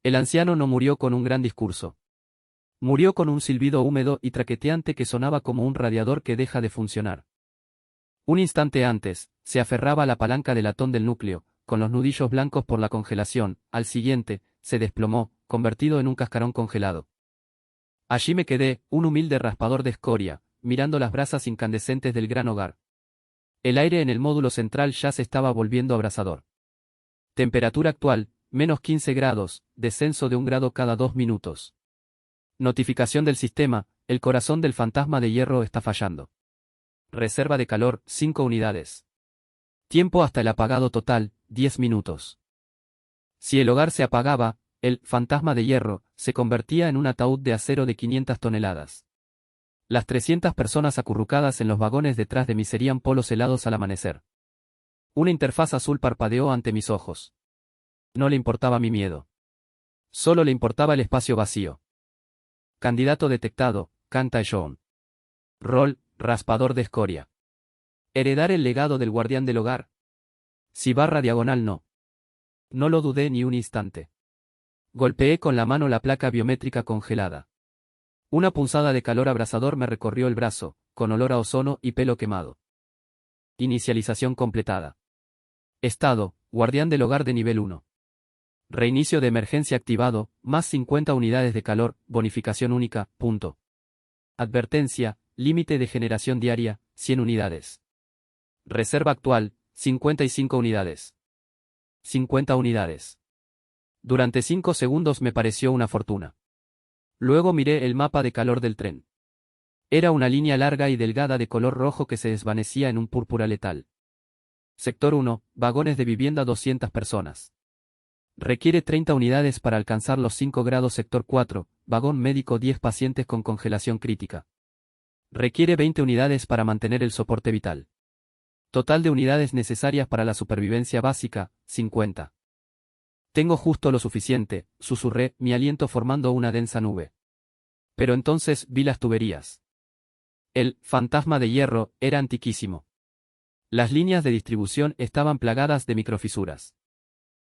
El anciano no murió con un gran discurso. Murió con un silbido húmedo y traqueteante que sonaba como un radiador que deja de funcionar. Un instante antes, se aferraba a la palanca de latón del núcleo, con los nudillos blancos por la congelación, al siguiente, se desplomó, convertido en un cascarón congelado. Allí me quedé, un humilde raspador de escoria, mirando las brasas incandescentes del gran hogar. El aire en el módulo central ya se estaba volviendo abrasador. Temperatura actual, menos 15 grados, descenso de 1 grado cada 2 minutos. Notificación del sistema, el corazón del fantasma de hierro está fallando. Reserva de calor, 5 unidades. Tiempo hasta el apagado total, 10 minutos. Si el hogar se apagaba, el fantasma de hierro se convertía en un ataúd de acero de 500 toneladas. Las 300 personas acurrucadas en los vagones detrás de mí serían polos helados al amanecer. Una interfaz azul parpadeó ante mis ojos. No le importaba mi miedo. Solo le importaba el espacio vacío. Candidato detectado, canta John. Rol, raspador de escoria. Heredar el legado del guardián del hogar. Si barra diagonal no. No lo dudé ni un instante. Golpeé con la mano la placa biométrica congelada. Una punzada de calor abrasador me recorrió el brazo, con olor a ozono y pelo quemado. Inicialización completada. Estado, guardián del hogar de nivel 1. Reinicio de emergencia activado, más 50 unidades de calor, bonificación única, punto. Advertencia, límite de generación diaria, 100 unidades. Reserva actual, 55 unidades. 50 unidades. Durante 5 segundos me pareció una fortuna. Luego miré el mapa de calor del tren. Era una línea larga y delgada de color rojo que se desvanecía en un púrpura letal. Sector 1, vagones de vivienda 200 personas. Requiere 30 unidades para alcanzar los 5 grados. Sector 4, vagón médico 10 pacientes con congelación crítica. Requiere 20 unidades para mantener el soporte vital. Total de unidades necesarias para la supervivencia básica, 50. Tengo justo lo suficiente, susurré, mi aliento formando una densa nube. Pero entonces vi las tuberías. El fantasma de hierro era antiquísimo. Las líneas de distribución estaban plagadas de microfisuras.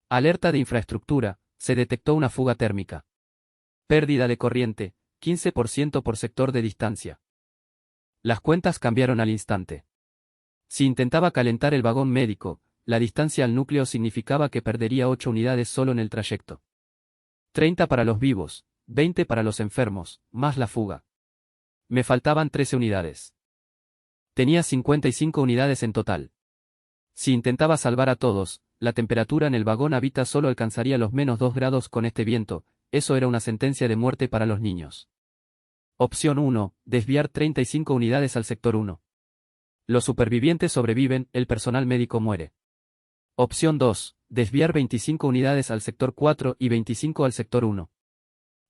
Alerta de infraestructura, se detectó una fuga térmica. Pérdida de corriente, 15% por sector de distancia. Las cuentas cambiaron al instante. Si intentaba calentar el vagón médico, la distancia al núcleo significaba que perdería 8 unidades solo en el trayecto. 30 para los vivos, 20 para los enfermos, más la fuga. Me faltaban 13 unidades. Tenía 55 unidades en total. Si intentaba salvar a todos, la temperatura en el vagón habita solo alcanzaría los menos 2 grados con este viento, eso era una sentencia de muerte para los niños. Opción 1, desviar 35 unidades al sector 1. Los supervivientes sobreviven, el personal médico muere. Opción 2, desviar 25 unidades al sector 4 y 25 al sector 1.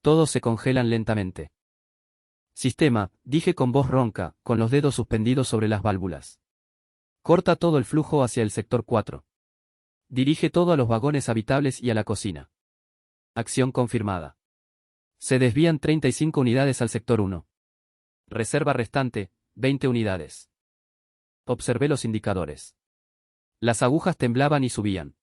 Todos se congelan lentamente. Sistema, dije con voz ronca, con los dedos suspendidos sobre las válvulas. Corta todo el flujo hacia el sector 4. Dirige todo a los vagones habitables y a la cocina. Acción confirmada. Se desvían 35 unidades al sector 1. Reserva restante, 20 unidades. Observé los indicadores. Las agujas temblaban y subían.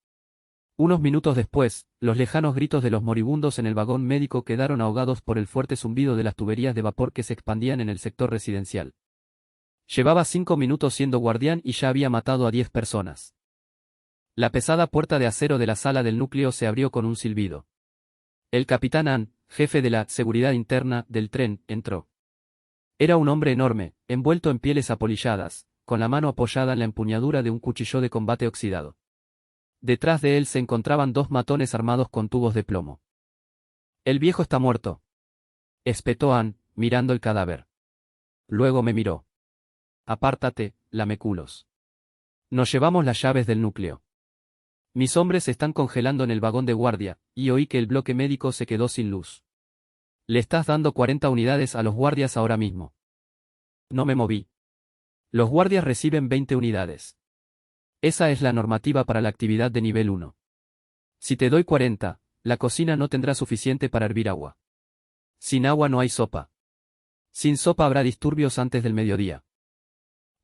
Unos minutos después, los lejanos gritos de los moribundos en el vagón médico quedaron ahogados por el fuerte zumbido de las tuberías de vapor que se expandían en el sector residencial. Llevaba 5 minutos siendo guardián y ya había matado a 10 personas. La pesada puerta de acero de la sala del núcleo se abrió con un silbido. El capitán Ann, jefe de la seguridad interna del tren, entró. Era un hombre enorme, envuelto en pieles apolilladas, con la mano apoyada en la empuñadura de un cuchillo de combate oxidado. Detrás de él se encontraban 2 matones armados con tubos de plomo. «El viejo está muerto», espetó Ann, mirando el cadáver. Luego me miró. «Apártate, lameculos. Nos llevamos las llaves del núcleo. Mis hombres se están congelando en el vagón de guardia, y oí que el bloque médico se quedó sin luz. Le estás dando 40 unidades a los guardias ahora mismo». No me moví. Los guardias reciben 20 unidades. Esa es la normativa para la actividad de nivel 1. Si te doy 40, la cocina no tendrá suficiente para hervir agua. Sin agua no hay sopa. Sin sopa habrá disturbios antes del mediodía.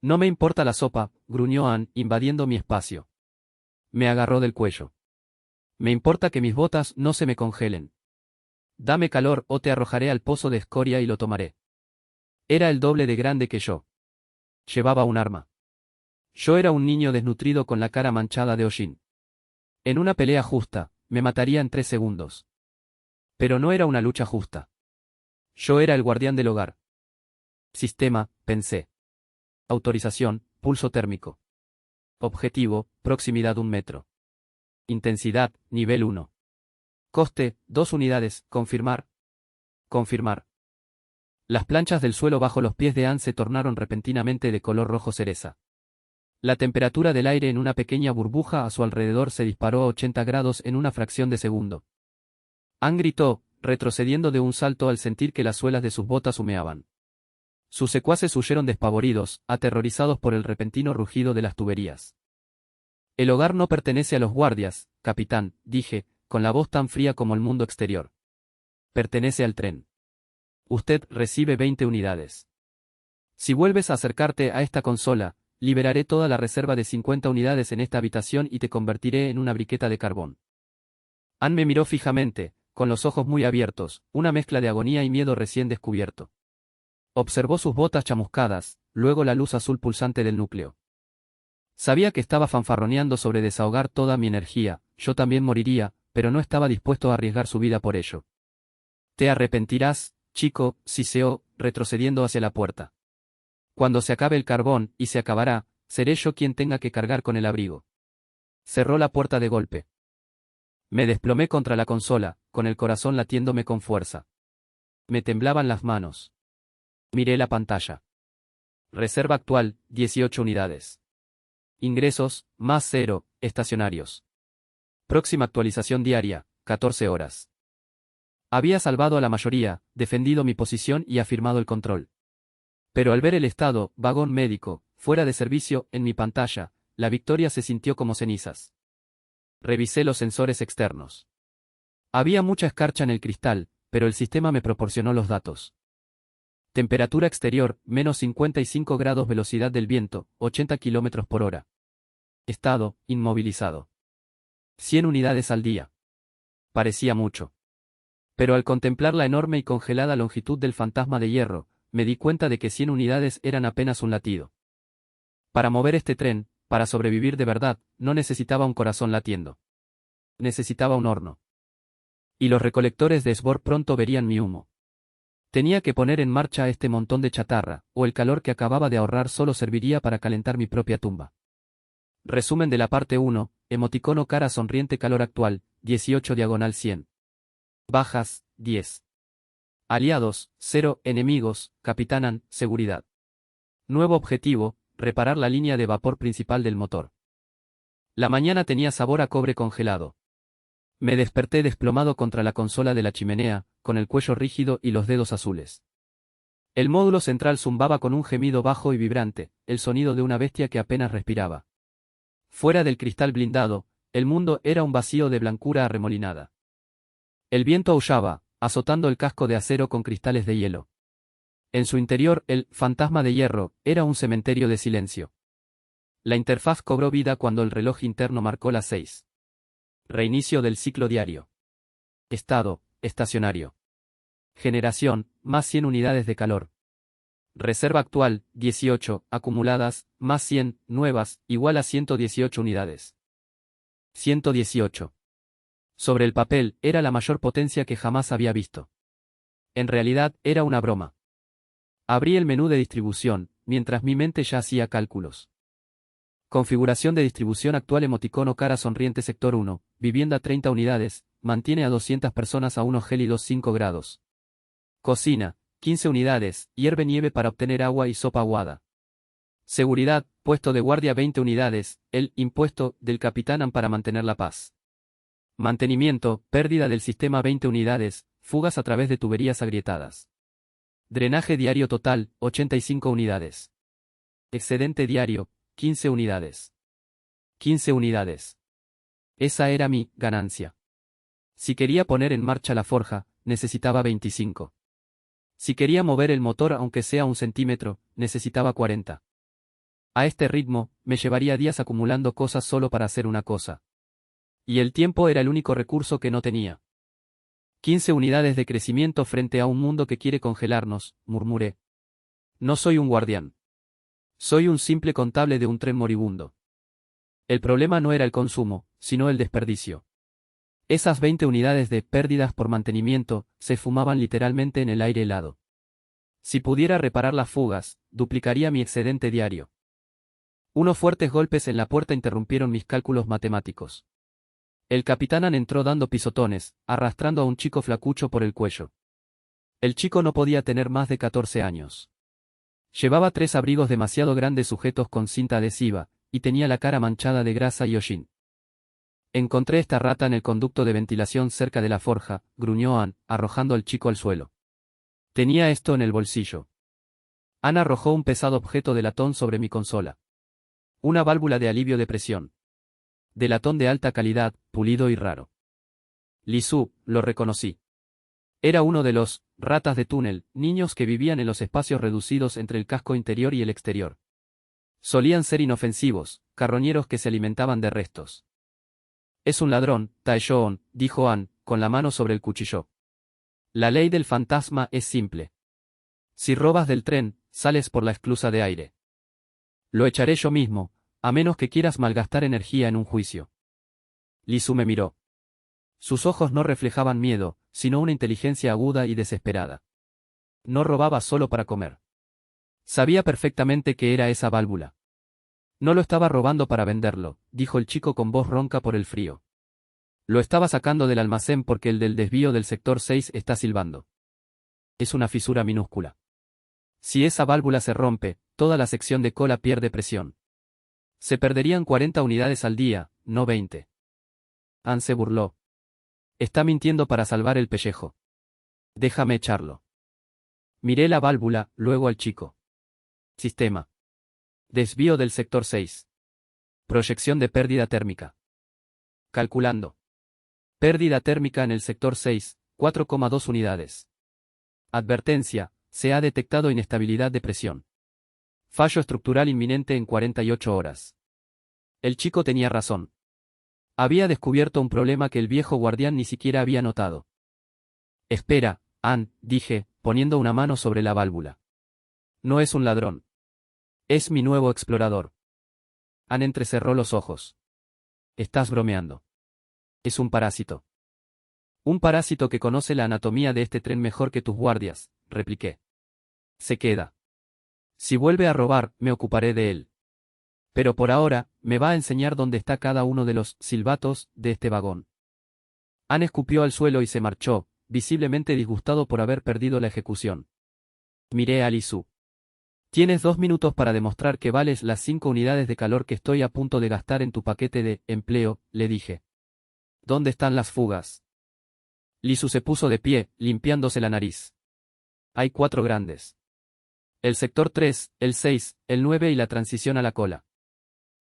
No me importa la sopa, gruñó Ann, invadiendo mi espacio. Me agarró del cuello. Me importa que mis botas no se me congelen. Dame calor o te arrojaré al pozo de escoria y lo tomaré. Era el doble de grande que yo. Llevaba un arma. Yo era un niño desnutrido con la cara manchada de hollín. En una pelea justa, me mataría en 3 segundos. Pero no era una lucha justa. Yo era el guardián del hogar. Sistema, pensé. Autorización, pulso térmico. Objetivo, proximidad 1 metro. Intensidad, nivel 1. Coste, 2 unidades, confirmar. Confirmar. Las planchas del suelo bajo los pies de Anne se tornaron repentinamente de color rojo cereza. La temperatura del aire en una pequeña burbuja a su alrededor se disparó a 80 grados en una fracción de segundo. Anne gritó, retrocediendo de un salto al sentir que las suelas de sus botas humeaban. Sus secuaces huyeron despavoridos, aterrorizados por el repentino rugido de las tuberías. El hogar no pertenece a los guardias, capitán, dije, con la voz tan fría como el mundo exterior. Pertenece al tren. Usted recibe 20 unidades. Si vuelves a acercarte a esta consola, liberaré toda la reserva de 50 unidades en esta habitación y te convertiré en una briqueta de carbón. Anne me miró fijamente, con los ojos muy abiertos, una mezcla de agonía y miedo recién descubierto. Observó sus botas chamuscadas, luego la luz azul pulsante del núcleo. Sabía que estaba fanfarroneando sobre desahogar toda mi energía, yo también moriría, pero no estaba dispuesto a arriesgar su vida por ello. Te arrepentirás, chico, siseó, retrocediendo hacia la puerta. Cuando se acabe el carbón, y se acabará, seré yo quien tenga que cargar con el abrigo. Cerró la puerta de golpe. Me desplomé contra la consola, con el corazón latiéndome con fuerza. Me temblaban las manos. Miré la pantalla. Reserva actual, 18 unidades. Ingresos, más 0, estacionarios. Próxima actualización diaria, 14 horas. Había salvado a la mayoría, defendido mi posición y afirmado el control. Pero al ver el estado, vagón médico, fuera de servicio, en mi pantalla, la victoria se sintió como cenizas. Revisé los sensores externos. Había mucha escarcha en el cristal, pero el sistema me proporcionó los datos. Temperatura exterior, menos 55 grados, velocidad del viento, 80 km por hora. Estado, inmovilizado. 100 unidades al día. Parecía mucho. Pero al contemplar la enorme y congelada longitud del fantasma de hierro, me di cuenta de que 100 unidades eran apenas un latido. Para mover este tren, para sobrevivir de verdad, no necesitaba un corazón latiendo. Necesitaba un horno. Y los recolectores de Sbor pronto verían mi humo. Tenía que poner en marcha este montón de chatarra, o el calor que acababa de ahorrar solo serviría para calentar mi propia tumba. Resumen de la parte 1, emoticono cara sonriente, calor actual, 18 diagonal 100. Bajas, 10. Aliados, 0, enemigos, Capitán Anne, seguridad. Nuevo objetivo, reparar la línea de vapor principal del motor. La mañana tenía sabor a cobre congelado. Me desperté desplomado contra la consola de la chimenea, con el cuello rígido y los dedos azules. El módulo central zumbaba con un gemido bajo y vibrante, el sonido de una bestia que apenas respiraba. Fuera del cristal blindado, el mundo era un vacío de blancura arremolinada. El viento aullaba, azotando el casco de acero con cristales de hielo. En su interior, el fantasma de hierro era un cementerio de silencio. La interfaz cobró vida cuando el reloj interno marcó las 6. Reinicio del ciclo diario. Estado, estacionario. Generación, más 100 unidades de calor. Reserva actual, 18, acumuladas, más 100, nuevas, igual a 118 unidades. 118. Sobre el papel, era la mayor potencia que jamás había visto. En realidad, era una broma. Abrí el menú de distribución, mientras mi mente ya hacía cálculos. Configuración de distribución actual, emoticono cara sonriente, sector 1, vivienda 30 unidades, mantiene a 200 personas a unos gélidos 5 grados. Cocina, 15 unidades, hierve nieve para obtener agua y sopa aguada. Seguridad, puesto de guardia 20 unidades, el impuesto del Capitán Anne para mantener la paz. Mantenimiento, pérdida del sistema 20 unidades, fugas a través de tuberías agrietadas. Drenaje diario total, 85 unidades. Excedente diario, 15 unidades. 15 unidades. Esa era mi ganancia. Si quería poner en marcha la forja, necesitaba 25. Si quería mover el motor aunque sea 1 centímetro, necesitaba 40. A este ritmo, me llevaría días acumulando cosas solo para hacer una cosa. Y el tiempo era el único recurso que no tenía. 15 unidades de crecimiento frente a un mundo que quiere congelarnos, murmuré. No soy un guardián. Soy un simple contable de un tren moribundo. El problema no era el consumo, sino el desperdicio. Esas 20 unidades de pérdidas por mantenimiento se fumaban literalmente en el aire helado. Si pudiera reparar las fugas, duplicaría mi excedente diario. Unos fuertes golpes en la puerta interrumpieron mis cálculos matemáticos. El capitán An entró dando pisotones, arrastrando a un chico flacucho por el cuello. El chico no podía tener más de 14 años. Llevaba 3 abrigos demasiado grandes sujetos con cinta adhesiva, y tenía la cara manchada de grasa y hollín. Encontré esta rata en el conducto de ventilación cerca de la forja, gruñó Ann, arrojando al chico al suelo. Tenía esto en el bolsillo. Ann arrojó un pesado objeto de latón sobre mi consola. Una válvula de alivio de presión. De latón de alta calidad, pulido y raro. Lisu, lo reconocí. Era uno de los ratas de túnel, niños que vivían en los espacios reducidos entre el casco interior y el exterior. Solían ser inofensivos, carroñeros que se alimentaban de restos. Es un ladrón, Taeshoon, dijo Ann, con la mano sobre el cuchillo. La ley del fantasma es simple. Si robas del tren, sales por la esclusa de aire. Lo echaré yo mismo, a menos que quieras malgastar energía en un juicio. Lisu me miró. Sus ojos no reflejaban miedo, sino una inteligencia aguda y desesperada. No robaba solo para comer. Sabía perfectamente qué era esa válvula. No lo estaba robando para venderlo, dijo el chico con voz ronca por el frío. Lo estaba sacando del almacén porque el del desvío del sector 6 está silbando. Es una fisura minúscula. Si esa válvula se rompe, toda la sección de cola pierde presión. Se perderían 40 unidades al día, no 20. Ann se burló. Está mintiendo para salvar el pellejo. Déjame echarlo. Miré la válvula, luego al chico. Sistema. Desvío del sector 6. Proyección de pérdida térmica. Calculando. Pérdida térmica en el sector 6, 4,2 unidades. Advertencia, se ha detectado inestabilidad de presión. Fallo estructural inminente en 48 horas. El chico tenía razón. Había descubierto un problema que el viejo guardián ni siquiera había notado. Espera, Ann, dije, poniendo una mano sobre la válvula. No es un ladrón. Es mi nuevo explorador. Ann entrecerró los ojos. Estás bromeando. Es un parásito. Un parásito que conoce la anatomía de este tren mejor que tus guardias, repliqué. Se queda. Si vuelve a robar, me ocuparé de él. Pero por ahora, me va a enseñar dónde está cada uno de los silbatos de este vagón. Ann escupió al suelo y se marchó, visiblemente disgustado por haber perdido la ejecución. Miré a Lisu. Tienes 2 minutos para demostrar que vales las 5 unidades de calor que estoy a punto de gastar en tu paquete de empleo, le dije. ¿Dónde están las fugas? Lisu se puso de pie, limpiándose la nariz. Hay 4 grandes. El sector 3, el 6, el 9 y la transición a la cola.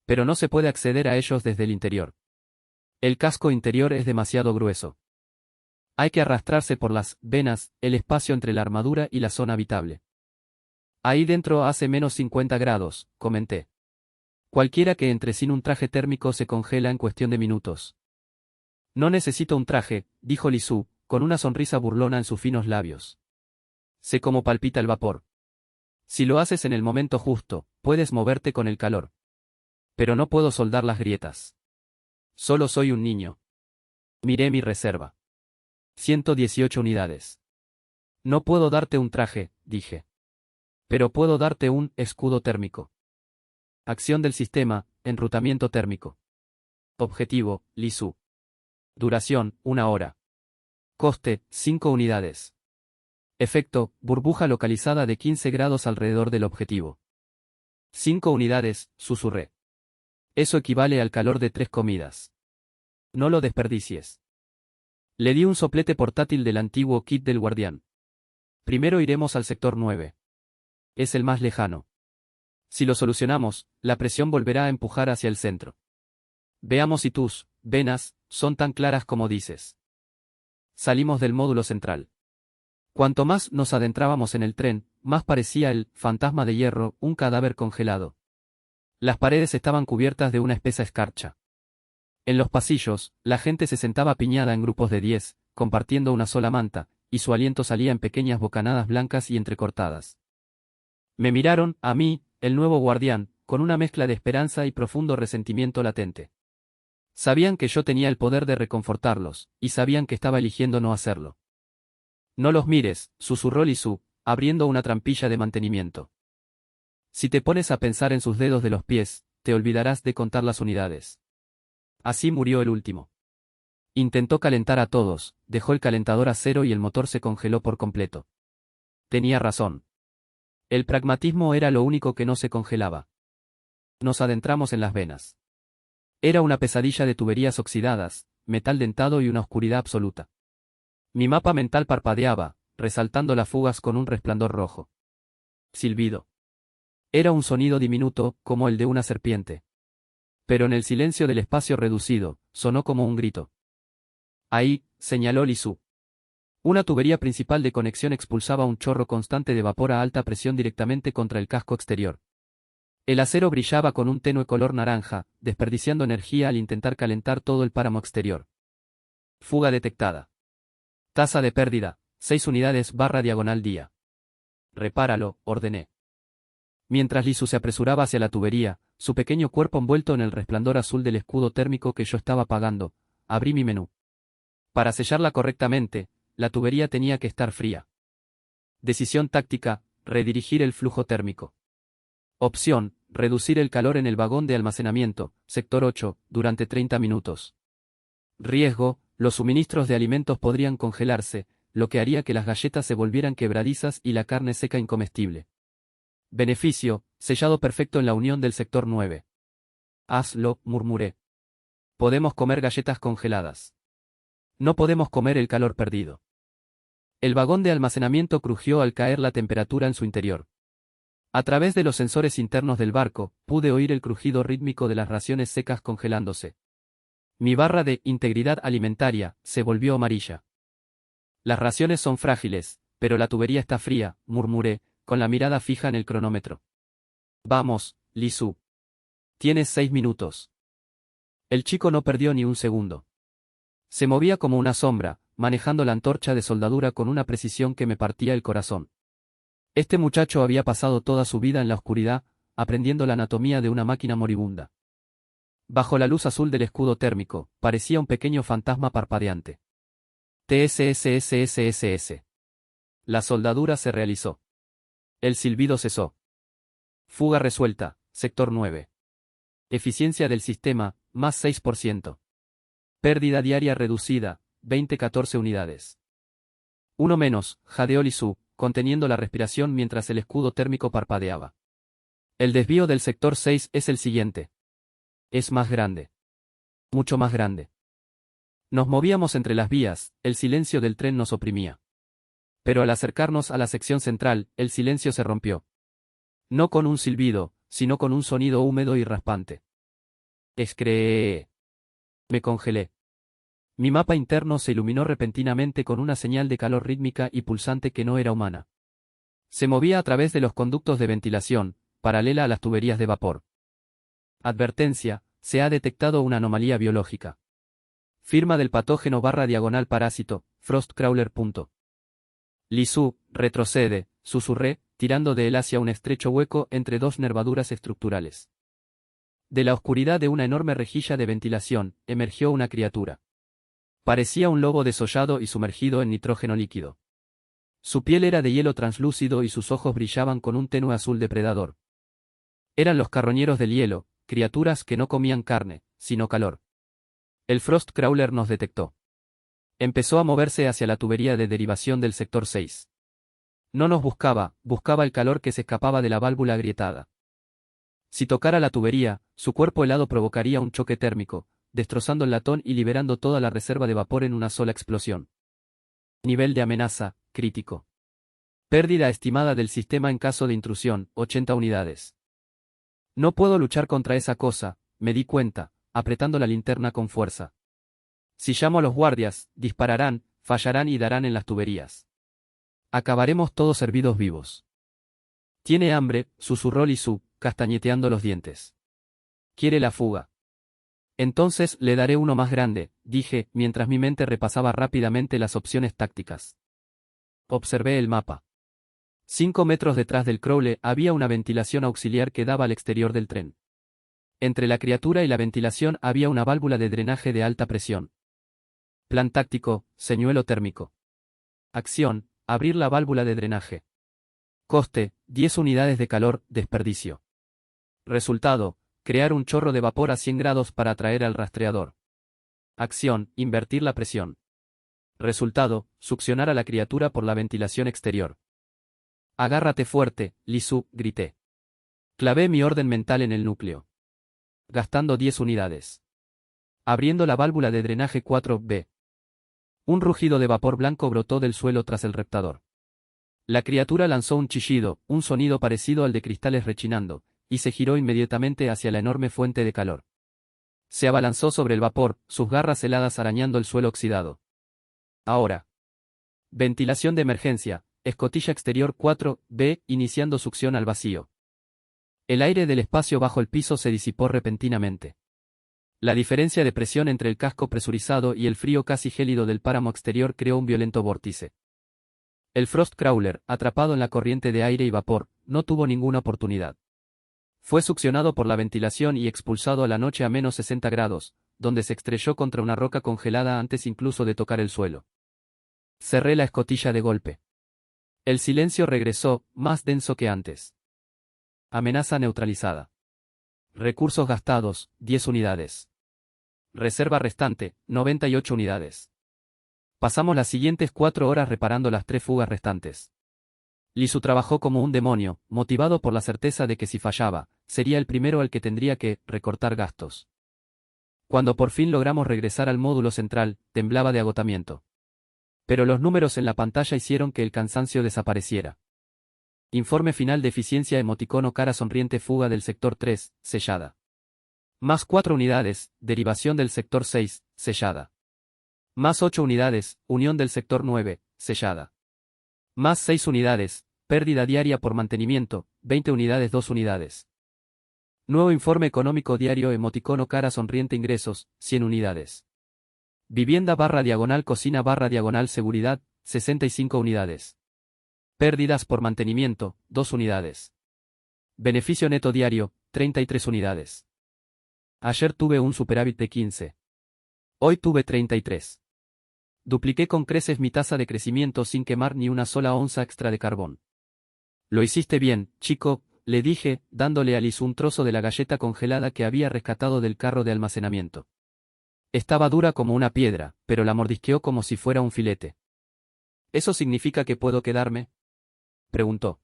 Pero no se puede acceder a ellos desde el interior. El casco interior es demasiado grueso. Hay que arrastrarse por las venas, el espacio entre la armadura y la zona habitable. Ahí dentro hace menos 50 grados, comenté. Cualquiera que entre sin un traje térmico se congela en cuestión de minutos. No necesito un traje, dijo Lisu, con una sonrisa burlona en sus finos labios. Sé cómo palpita el vapor. Si lo haces en el momento justo, puedes moverte con el calor. Pero no puedo soldar las grietas. Solo soy un niño. Miré mi reserva. 118 unidades. No puedo darte un traje, dije. Pero puedo darte un escudo térmico. Acción del sistema, enrutamiento térmico. Objetivo, Lisu. Duración, 1 hora. Coste, 5 unidades. Efecto, burbuja localizada de 15 grados alrededor del objetivo. 5 unidades, susurré. Eso equivale al calor de 3 comidas. No lo desperdicies. Le di un soplete portátil del antiguo kit del guardián. Primero iremos al sector 9. Es el más lejano. Si lo solucionamos, la presión volverá a empujar hacia el centro. Veamos si tus venas son tan claras como dices. Salimos del módulo central. Cuanto más nos adentrábamos en el tren, más parecía el fantasma de hierro, un cadáver congelado. Las paredes estaban cubiertas de una espesa escarcha. En los pasillos, la gente se sentaba apiñada en grupos de 10, compartiendo una sola manta, y su aliento salía en pequeñas bocanadas blancas y entrecortadas. Me miraron, a mí, el nuevo guardián, con una mezcla de esperanza y profundo resentimiento latente. Sabían que yo tenía el poder de reconfortarlos, y sabían que estaba eligiendo no hacerlo. No los mires, susurró Lisu, abriendo una trampilla de mantenimiento. Si te pones a pensar en sus dedos de los pies, te olvidarás de contar las unidades. Así murió el último. Intentó calentar a todos, dejó el calentador a cero y el motor se congeló por completo. Tenía razón. El pragmatismo era lo único que no se congelaba. Nos adentramos en las venas. Era una pesadilla de tuberías oxidadas, metal dentado y una oscuridad absoluta. Mi mapa mental parpadeaba, resaltando las fugas con un resplandor rojo. Silbido. Era un sonido diminuto, como el de una serpiente. Pero en el silencio del espacio reducido, sonó como un grito. Ahí, señaló Lisu. Una tubería principal de conexión expulsaba un chorro constante de vapor a alta presión directamente contra el casco exterior. El acero brillaba con un tenue color naranja, desperdiciando energía al intentar calentar todo el páramo exterior. Fuga detectada. Tasa de pérdida, 6 unidades /diagonal día. Repáralo, ordené. Mientras Lisu se apresuraba hacia la tubería, su pequeño cuerpo envuelto en el resplandor azul del escudo térmico que yo estaba apagando, abrí mi menú. Para sellarla correctamente, la tubería tenía que estar fría. Decisión táctica, redirigir el flujo térmico. Opción, reducir el calor en el vagón de almacenamiento, sector 8, durante 30 minutos. Riesgo, los suministros de alimentos podrían congelarse, lo que haría que las galletas se volvieran quebradizas y la carne seca incomestible. Beneficio, sellado perfecto en la unión del sector 9. Hazlo, murmuré. Podemos comer galletas congeladas. No podemos comer el calor perdido. El vagón de almacenamiento crujió al caer la temperatura en su interior. A través de los sensores internos del barco, pude oír el crujido rítmico de las raciones secas congelándose. Mi barra de integridad alimentaria se volvió amarilla. Las raciones son frágiles, pero la tubería está fría, murmuré, con la mirada fija en el cronómetro. Vamos, Lisu. Tienes 6 minutos. El chico no perdió ni un segundo. Se movía como una sombra, manejando la antorcha de soldadura con una precisión que me partía el corazón. Este muchacho había pasado toda su vida en la oscuridad, aprendiendo la anatomía de una máquina moribunda. Bajo la luz azul del escudo térmico, parecía un pequeño fantasma parpadeante. TSSSSSS. La soldadura se realizó. El silbido cesó. Fuga resuelta, sector 9. Eficiencia del sistema, más 6%. Pérdida diaria reducida, 20-14 unidades. Uno menos, jadeó Lisu, conteniendo la respiración mientras el escudo térmico parpadeaba. El desvío del sector 6 es el siguiente. Es más grande. Mucho más grande. Nos movíamos entre las vías, el silencio del tren nos oprimía. Pero al acercarnos a la sección central, el silencio se rompió. No con un silbido, sino con un sonido húmedo y raspante. Excreé. Me congelé. Mi mapa interno se iluminó repentinamente con una señal de calor rítmica y pulsante que no era humana. Se movía a través de los conductos de ventilación, paralela a las tuberías de vapor. Advertencia, se ha detectado una anomalía biológica. Firma del patógeno /diagonal parásito, Frostcrawler. Lisu, retrocede, susurré, tirando de él hacia un estrecho hueco entre dos nervaduras estructurales. De la oscuridad de una enorme rejilla de ventilación, emergió una criatura. Parecía un lobo desollado y sumergido en nitrógeno líquido. Su piel era de hielo translúcido y sus ojos brillaban con un tenue azul depredador. Eran los carroñeros del hielo, criaturas que no comían carne, sino calor. El Frostcrawler nos detectó. Empezó a moverse hacia la tubería de derivación del sector 6. No nos buscaba, buscaba el calor que se escapaba de la válvula agrietada. Si tocara la tubería, su cuerpo helado provocaría un choque térmico, destrozando el latón y liberando toda la reserva de vapor en una sola explosión. Nivel de amenaza, crítico. Pérdida estimada del sistema en caso de intrusión, 80 unidades. No puedo luchar contra esa cosa, me di cuenta, apretando la linterna con fuerza. Si llamo a los guardias, dispararán, fallarán y darán en las tuberías. Acabaremos todos hervidos vivos. Tiene hambre, susurró Lisu, castañeteando los dientes. Quiere la fuga. Entonces le daré uno más grande, dije, mientras mi mente repasaba rápidamente las opciones tácticas. Observé el mapa. 5 metros detrás del crawler había una ventilación auxiliar que daba al exterior del tren. Entre la criatura y la ventilación había una válvula de drenaje de alta presión. Plan táctico, señuelo térmico. Acción, abrir la válvula de drenaje. Coste, 10 unidades de calor, desperdicio. Resultado, crear un chorro de vapor a 100 grados para atraer al rastreador. Acción, invertir la presión. Resultado, succionar a la criatura por la ventilación exterior. Agárrate fuerte, Lisu, grité. Clavé mi orden mental en el núcleo. Gastando 10 unidades. Abriendo la válvula de drenaje 4B. Un rugido de vapor blanco brotó del suelo tras el reptador. La criatura lanzó un chillido, un sonido parecido al de cristales rechinando, y se giró inmediatamente hacia la enorme fuente de calor. Se abalanzó sobre el vapor, sus garras heladas arañando el suelo oxidado. Ahora. Ventilación de emergencia, escotilla exterior 4B, iniciando succión al vacío. El aire del espacio bajo el piso se disipó repentinamente. La diferencia de presión entre el casco presurizado y el frío casi gélido del páramo exterior creó un violento vórtice. El Frost Crawler, atrapado en la corriente de aire y vapor, no tuvo ninguna oportunidad. Fue succionado por la ventilación y expulsado a la noche a menos 60 grados, donde se estrelló contra una roca congelada antes incluso de tocar el suelo. Cerré la escotilla de golpe. El silencio regresó, más denso que antes. Amenaza neutralizada. Recursos gastados, 10 unidades. Reserva restante, 98 unidades. Pasamos las siguientes 4 horas reparando las 3 fugas restantes. Lisu trabajó como un demonio, motivado por la certeza de que si fallaba, sería el primero al que tendría que recortar gastos. Cuando por fin logramos regresar al módulo central, temblaba de agotamiento. Pero los números en la pantalla hicieron que el cansancio desapareciera. Informe final de eficiencia emoticono cara sonriente fuga del sector 3, sellada. Más 4 unidades, derivación del sector 6, sellada. Más 8 unidades, unión del sector 9, sellada. Más 6 unidades, pérdida diaria por mantenimiento, 20 unidades 2 unidades. Nuevo informe económico diario emoticono cara sonriente ingresos, 100 unidades. Vivienda barra diagonal cocina barra diagonal seguridad, 65 unidades. Pérdidas por mantenimiento, 2 unidades. Beneficio neto diario, 33 unidades. Ayer tuve un superávit de 15. Hoy tuve 33. Dupliqué con creces mi tasa de crecimiento sin quemar ni una sola onza extra de carbón. Lo hiciste bien, chico, le dije, dándole a Liz un trozo de la galleta congelada que había rescatado del carro de almacenamiento. Estaba dura como una piedra, pero la mordisqueó como si fuera un filete. ¿Eso significa que puedo quedarme?, preguntó.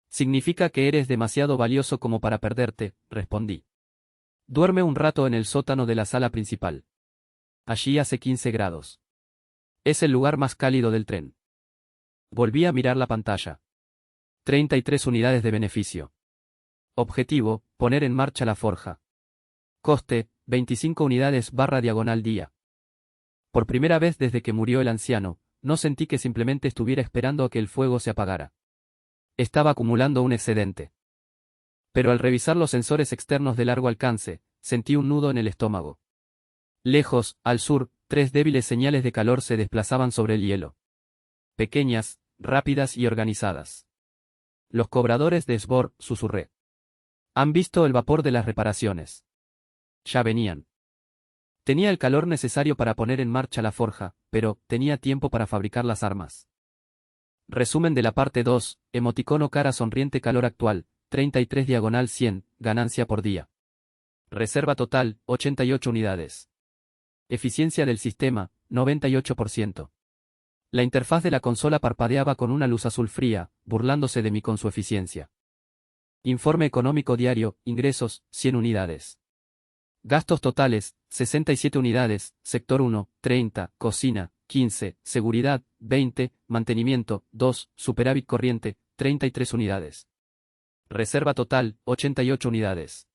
Significa que eres demasiado valioso como para perderte, respondí. Duerme un rato en el sótano de la sala principal. Allí hace 15 grados. Es el lugar más cálido del tren. Volví a mirar la pantalla. 33 unidades de beneficio. Objetivo, poner en marcha la forja. Coste, 25 unidades barra diagonal día. Por primera vez desde que murió el anciano, no sentí que simplemente estuviera esperando a que el fuego se apagara. Estaba acumulando un excedente. Pero al revisar los sensores externos de largo alcance, sentí un nudo en el estómago. Lejos, al sur, 3 débiles señales de calor se desplazaban sobre el hielo. Pequeñas, rápidas y organizadas. Los cobradores de Sbor, susurré. Han visto el vapor de las reparaciones. Ya venían. Tenía el calor necesario para poner en marcha la forja, pero tenía tiempo para fabricar las armas. Resumen de la parte 2, emoticono cara sonriente calor actual, 33 diagonal 100, ganancia por día. Reserva total, 88 unidades. Eficiencia del sistema, 98%. La interfaz de la consola parpadeaba con una luz azul fría, burlándose de mí con su eficiencia. Informe económico diario, ingresos, 100 unidades. Gastos totales, 67 unidades, sector 1, 30, cocina, 15, seguridad, 20, mantenimiento, 2, superávit corriente, 33 unidades. Reserva total, 88 unidades.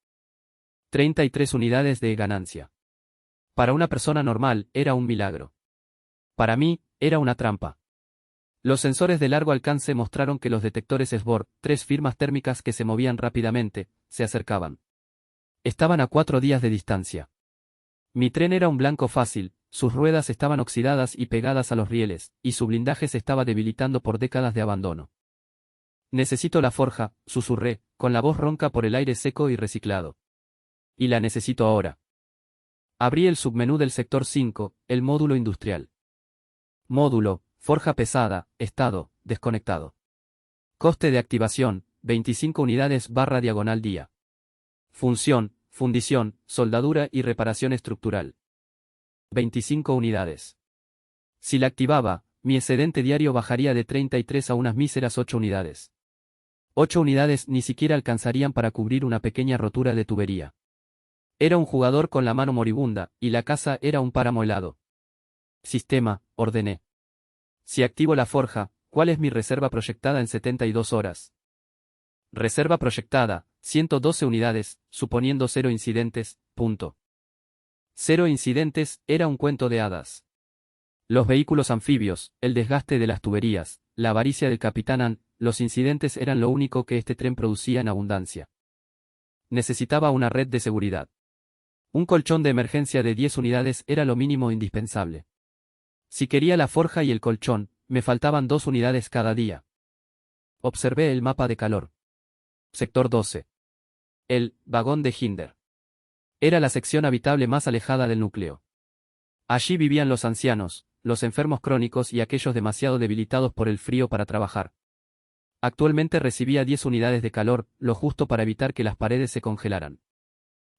33 unidades de ganancia. Para una persona normal, era un milagro. Para mí, era una trampa. Los sensores de largo alcance mostraron que los detectores Sbor, 3 firmas térmicas que se movían rápidamente, se acercaban. Estaban a 4 días de distancia. Mi tren era un blanco fácil, sus ruedas estaban oxidadas y pegadas a los rieles, y su blindaje se estaba debilitando por décadas de abandono. Necesito la forja, susurré, con la voz ronca por el aire seco y reciclado. Y la necesito ahora. Abrí el submenú del sector 5, el módulo industrial. Módulo, forja pesada, estado, desconectado. Coste de activación, 25 unidades barra diagonal día. Función, fundición, soldadura y reparación estructural. 25 unidades. Si la activaba, mi excedente diario bajaría de 33 a unas míseras 8 unidades. 8 unidades ni siquiera alcanzarían para cubrir una pequeña rotura de tubería. Era un jugador con la mano moribunda, y la casa era un páramo helado. Sistema, ordené. Si activo la forja, ¿cuál es mi reserva proyectada en 72 horas? Reserva proyectada, 112 unidades, suponiendo 0 incidentes, punto. 0 incidentes, era un cuento de hadas. Los vehículos anfibios, el desgaste de las tuberías, la avaricia del capitán Ann, los incidentes eran lo único que este tren producía en abundancia. Necesitaba una red de seguridad. Un colchón de emergencia de 10 unidades era lo mínimo indispensable. Si quería la forja y el colchón, me faltaban 2 unidades cada día. Observé el mapa de calor. Sector 12. El vagón de Hinder. Era la sección habitable más alejada del núcleo. Allí vivían los ancianos, los enfermos crónicos y aquellos demasiado debilitados por el frío para trabajar. Actualmente recibía 10 unidades de calor, lo justo para evitar que las paredes se congelaran.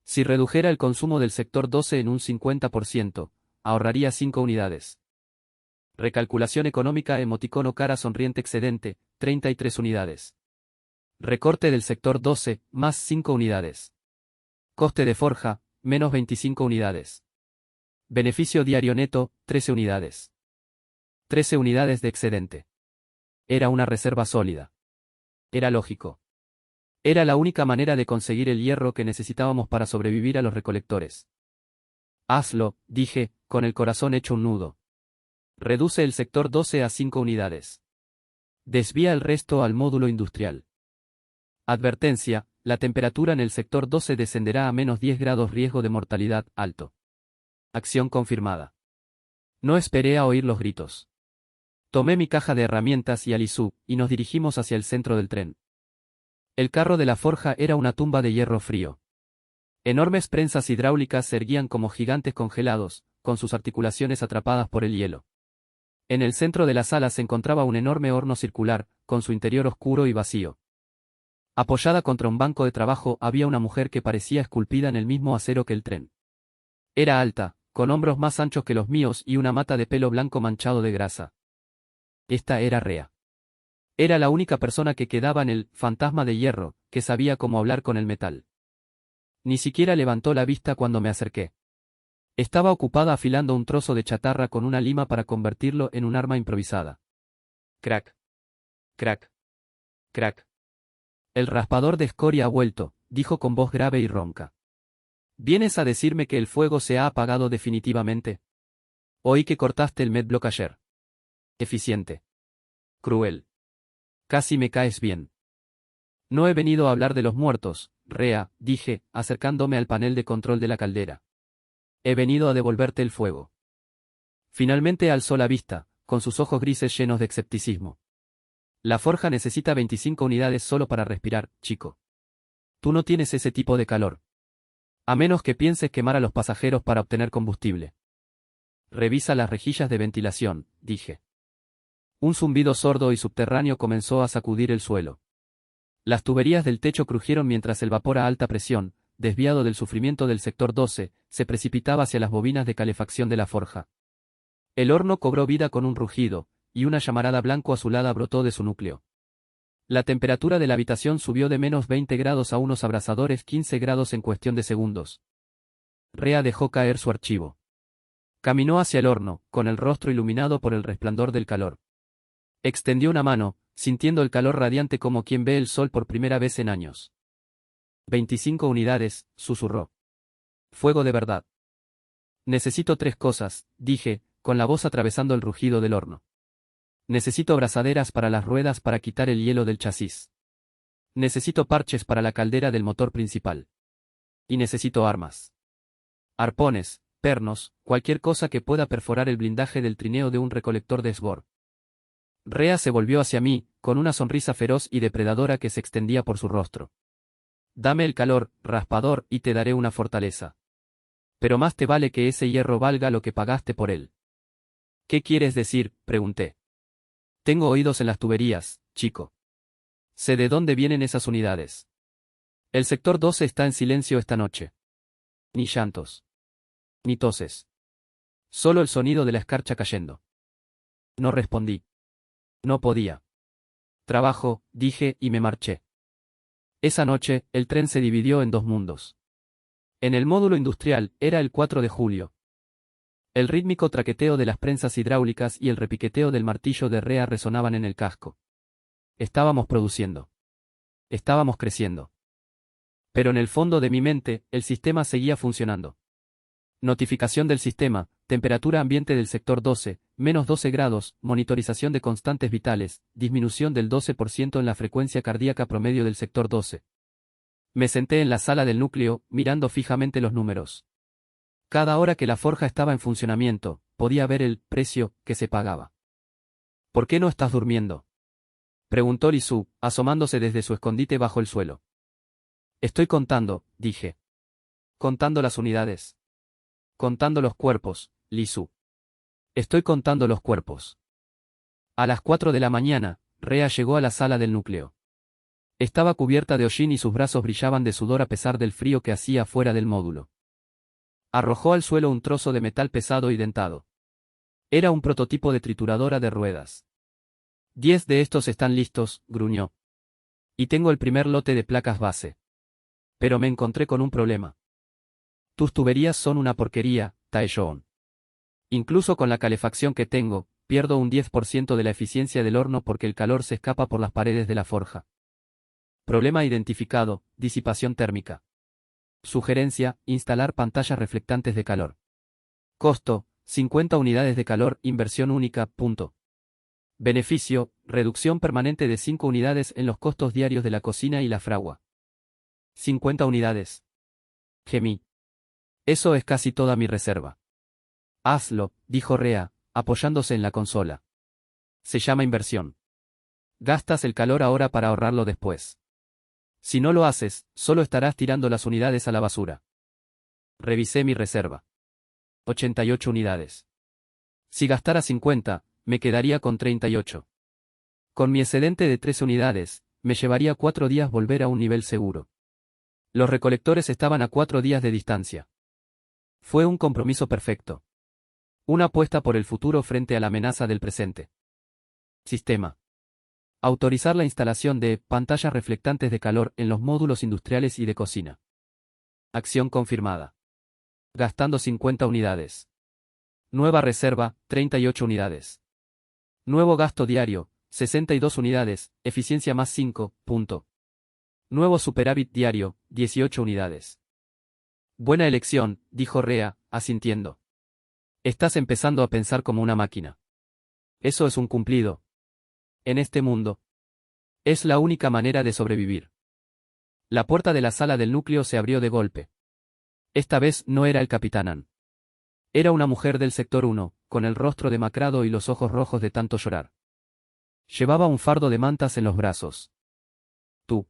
Si redujera el consumo del sector 12 en un 50%, ahorraría 5 unidades. Recalculación económica emoticono cara sonriente excedente, 33 unidades. Recorte del sector 12, más 5 unidades. Coste de forja, menos 25 unidades. Beneficio diario neto, 13 unidades. 13 unidades de excedente. Era una reserva sólida. Era lógico. Era la única manera de conseguir el hierro que necesitábamos para sobrevivir a los recolectores. Hazlo, dije, con el corazón hecho un nudo. Reduce el sector 12 a 5 unidades. Desvía el resto al módulo industrial. Advertencia, la temperatura en el sector 12 descenderá a menos 10 grados, riesgo de mortalidad alto. Acción confirmada. No esperé a oír los gritos. Tomé mi caja de herramientas y alisú, y nos dirigimos hacia el centro del tren. El carro de la forja era una tumba de hierro frío. Enormes prensas hidráulicas se erguían como gigantes congelados, con sus articulaciones atrapadas por el hielo. En el centro de la sala se encontraba un enorme horno circular, con su interior oscuro y vacío. Apoyada contra un banco de trabajo había una mujer que parecía esculpida en el mismo acero que el tren. Era alta, con hombros más anchos que los míos y una mata de pelo blanco manchado de grasa. Esta era Rea. Era la única persona que quedaba en el fantasma de hierro, que sabía cómo hablar con el metal. Ni siquiera levantó la vista cuando me acerqué. Estaba ocupada afilando un trozo de chatarra con una lima para convertirlo en un arma improvisada. Crack. Crack. Crack. El raspador de escoria ha vuelto, dijo con voz grave y ronca. ¿Vienes a decirme que el fuego se ha apagado definitivamente? Oí que cortaste el medblock ayer. Eficiente. Cruel. Casi me caes bien. No he venido a hablar de los muertos, Rea, dije, acercándome al panel de control de la caldera. He venido a devolverte el fuego. Finalmente alzó la vista, con sus ojos grises llenos de escepticismo. La forja necesita 25 unidades solo para respirar, chico. Tú no tienes ese tipo de calor. A menos que pienses quemar a los pasajeros para obtener combustible. Revisa las rejillas de ventilación, dije. Un zumbido sordo y subterráneo comenzó a sacudir el suelo. Las tuberías del techo crujieron mientras el vapor a alta presión, desviado del sufrimiento del sector 12, se precipitaba hacia las bobinas de calefacción de la forja. El horno cobró vida con un rugido, y una llamarada blanco azulada brotó de su núcleo. La temperatura de la habitación subió de menos 20 grados a unos abrasadores 15 grados en cuestión de segundos. Rea dejó caer su archivo. Caminó hacia el horno, con el rostro iluminado por el resplandor del calor. Extendió una mano, sintiendo el calor radiante como quien ve el sol por primera vez en años. 25 unidades, susurró. Fuego de verdad. Necesito 3 cosas, dije, con la voz atravesando el rugido del horno. Necesito abrazaderas para las ruedas para quitar el hielo del chasis. Necesito parches para la caldera del motor principal. Y necesito armas. Arpones, pernos, cualquier cosa que pueda perforar el blindaje del trineo de un recolector de Sbor. Rea se volvió hacia mí, con una sonrisa feroz y depredadora que se extendía por su rostro. Dame el calor, raspador, y te daré una fortaleza. Pero más te vale que ese hierro valga lo que pagaste por él. ¿Qué quieres decir?, pregunté. Tengo oídos en las tuberías, chico. Sé de dónde vienen esas unidades. El sector 12 está en silencio esta noche. Ni llantos. Ni toses. Solo el sonido de la escarcha cayendo. No respondí. No podía. Trabajo, dije, y me marché. Esa noche, el tren se dividió en dos mundos. En el módulo industrial, era el 4 de julio. El rítmico traqueteo de las prensas hidráulicas y el repiqueteo del martillo de Rea resonaban en el casco. Estábamos produciendo. Estábamos creciendo. Pero en el fondo de mi mente, el sistema seguía funcionando. Notificación del sistema, temperatura ambiente del sector 12, menos 12 grados, monitorización de constantes vitales, disminución del 12% en la frecuencia cardíaca promedio del sector 12. Me senté en la sala del núcleo, mirando fijamente los números. Cada hora que la forja estaba en funcionamiento, podía ver el precio que se pagaba. ¿Por qué no estás durmiendo?, preguntó Li Su, asomándose desde su escondite bajo el suelo. Estoy contando, dije. Contando las unidades. Contando los cuerpos, Li Su. Estoy contando los cuerpos. A las 4 de la mañana, Rea llegó a la sala del núcleo. Estaba cubierta de hollín y sus brazos brillaban de sudor a pesar del frío que hacía fuera del módulo. Arrojó al suelo un trozo de metal pesado y dentado. Era un prototipo de trituradora de ruedas. 10 de estos están listos, gruñó. Y tengo el primer lote de placas base. Pero me encontré con un problema. Tus tuberías son una porquería, Taeyeon. Incluso con la calefacción que tengo, pierdo un 10% de la eficiencia del horno porque el calor se escapa por las paredes de la forja. Problema identificado, disipación térmica. Sugerencia, instalar pantallas reflectantes de calor. Costo, 50 unidades de calor, inversión única, punto. Beneficio, reducción permanente de 5 unidades en los costos diarios de la cocina y la fragua. 50 unidades. Gemí. Eso es casi toda mi reserva. Hazlo, dijo Rea, apoyándose en la consola. Se llama inversión. Gastas el calor ahora para ahorrarlo después. Si no lo haces, solo estarás tirando las unidades a la basura. Revisé mi reserva. 88 unidades. Si gastara 50, me quedaría con 38. Con mi excedente de 13 unidades, me llevaría 4 días volver a un nivel seguro. Los recolectores estaban a 4 días de distancia. Fue un compromiso perfecto. Una apuesta por el futuro frente a la amenaza del presente. Sistema. Autorizar la instalación de pantallas reflectantes de calor en los módulos industriales y de cocina. Acción confirmada. Gastando 50 unidades. Nueva reserva, 38 unidades. Nuevo gasto diario, 62 unidades, eficiencia más 5, punto. Nuevo superávit diario, 18 unidades. Buena elección, dijo Rea, asintiendo. Estás empezando a pensar como una máquina. Eso es un cumplido. En este mundo. Es la única manera de sobrevivir. La puerta de la sala del núcleo se abrió de golpe. Esta vez no era el capitán An. Era una mujer del sector 1, con el rostro demacrado y los ojos rojos de tanto llorar. Llevaba un fardo de mantas en los brazos. Tú.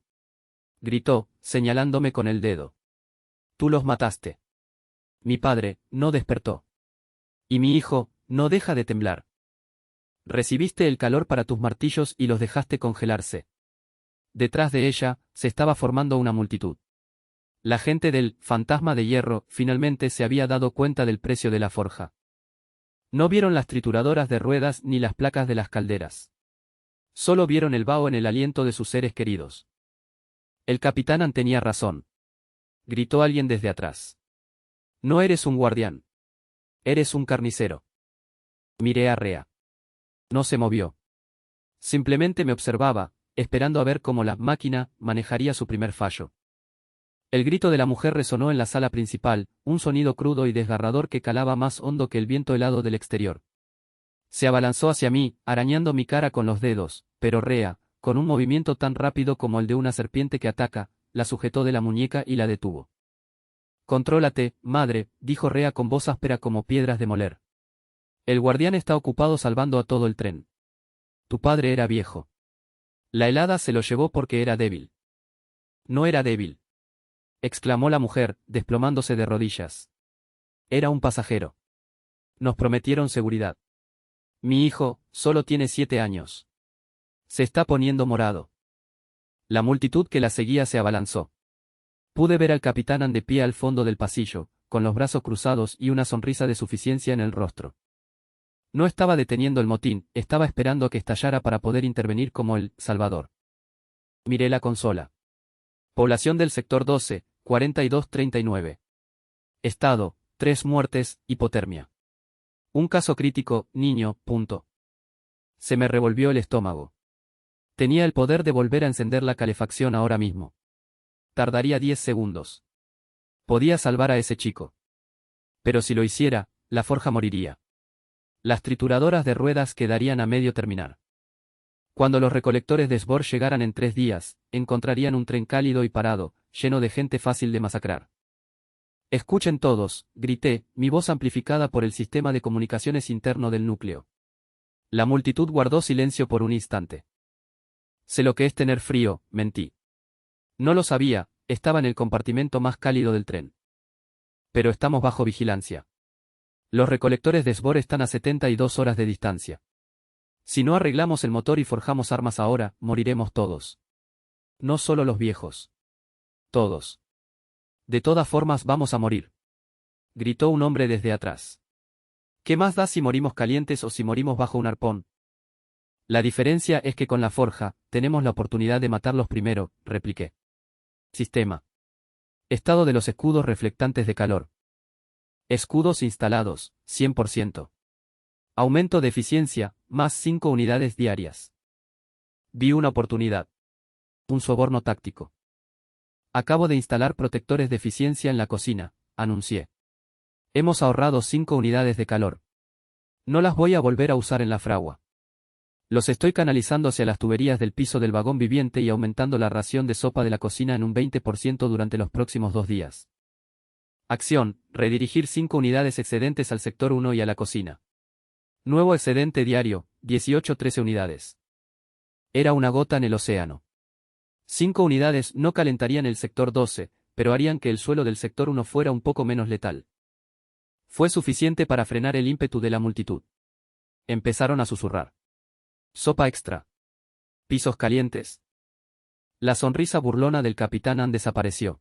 Gritó, señalándome con el dedo. Tú los mataste. Mi padre, no despertó. Y mi hijo, no deja de temblar. Recibiste el calor para tus martillos y los dejaste congelarse. Detrás de ella, se estaba formando una multitud. La gente del fantasma de hierro finalmente se había dado cuenta del precio de la forja. No vieron las trituradoras de ruedas ni las placas de las calderas. Solo vieron el vaho en el aliento de sus seres queridos. El capitán An tenía razón. Gritó alguien desde atrás. No eres un guardián. Eres un carnicero. Miré a Rea. No se movió. Simplemente me observaba, esperando a ver cómo la máquina manejaría su primer fallo. El grito de la mujer resonó en la sala principal, un sonido crudo y desgarrador que calaba más hondo que el viento helado del exterior. Se abalanzó hacia mí, arañando mi cara con los dedos, pero Rea, con un movimiento tan rápido como el de una serpiente que ataca, la sujetó de la muñeca y la detuvo. Contrólate, madre, dijo Rea con voz áspera como piedras de moler. El guardián está ocupado salvando a todo el tren. Tu padre era viejo. La helada se lo llevó porque era débil. No era débil, exclamó la mujer, desplomándose de rodillas. Era un pasajero. Nos prometieron seguridad. Mi hijo, solo tiene 7 años. Se está poniendo morado. La multitud que la seguía se abalanzó. Pude ver al capitán Ann de pie al fondo del pasillo, con los brazos cruzados y una sonrisa de suficiencia en el rostro. No estaba deteniendo el motín, estaba esperando a que estallara para poder intervenir como el Salvador. Miré la consola. Población del sector 12, 4239. Estado, 3 muertes, hipotermia. Un caso crítico, niño, punto. Se me revolvió el estómago. Tenía el poder de volver a encender la calefacción ahora mismo. Tardaría 10 segundos. Podía salvar a ese chico. Pero si lo hiciera, la forja moriría. Las trituradoras de ruedas quedarían a medio terminar. Cuando los recolectores de Sbor llegaran en 3 días, encontrarían un tren cálido y parado, lleno de gente fácil de masacrar. Escuchen todos, grité, mi voz amplificada por el sistema de comunicaciones interno del núcleo. La multitud guardó silencio por un instante. Sé lo que es tener frío, mentí. No lo sabía, estaba en el compartimento más cálido del tren. Pero estamos bajo vigilancia. Los recolectores de Sbor están a 72 horas de distancia. Si no arreglamos el motor y forjamos armas ahora, moriremos todos. No solo los viejos. Todos. De todas formas vamos a morir. Gritó un hombre desde atrás. ¿Qué más da si morimos calientes o si morimos bajo un arpón? La diferencia es que con la forja, tenemos la oportunidad de matarlos primero, repliqué. Sistema. Estado de los escudos reflectantes de calor. Escudos instalados, 100%. Aumento de eficiencia, más 5 unidades diarias. Vi una oportunidad. Un soborno táctico. Acabo de instalar protectores de eficiencia en la cocina, anuncié. Hemos ahorrado 5 unidades de calor. No las voy a volver a usar en la fragua. Los estoy canalizando hacia las tuberías del piso del vagón viviente y aumentando la ración de sopa de la cocina en un 20% durante los próximos 2 días. Acción, redirigir 5 unidades excedentes al sector 1 y a la cocina. Nuevo excedente diario, 18-13 unidades. Era una gota en el océano. 5 unidades no calentarían el sector 12, pero harían que el suelo del sector 1 fuera un poco menos letal. Fue suficiente para frenar el ímpetu de la multitud. Empezaron a susurrar. Sopa extra. Pisos calientes. La sonrisa burlona del capitán Ann desapareció.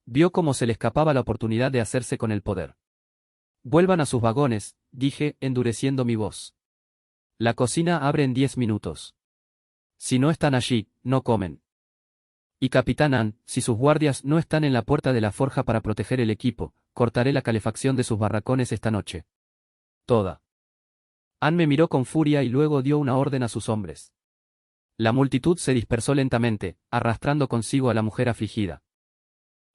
Vio cómo se le escapaba la oportunidad de hacerse con el poder. Vuelvan a sus vagones, dije, endureciendo mi voz. La cocina abre en 10 minutos. Si no están allí, no comen. Y capitán Ann, si sus guardias no están en la puerta de la forja para proteger el equipo, cortaré la calefacción de sus barracones esta noche. Toda. Ann me miró con furia y luego dio una orden a sus hombres. La multitud se dispersó lentamente, arrastrando consigo a la mujer afligida.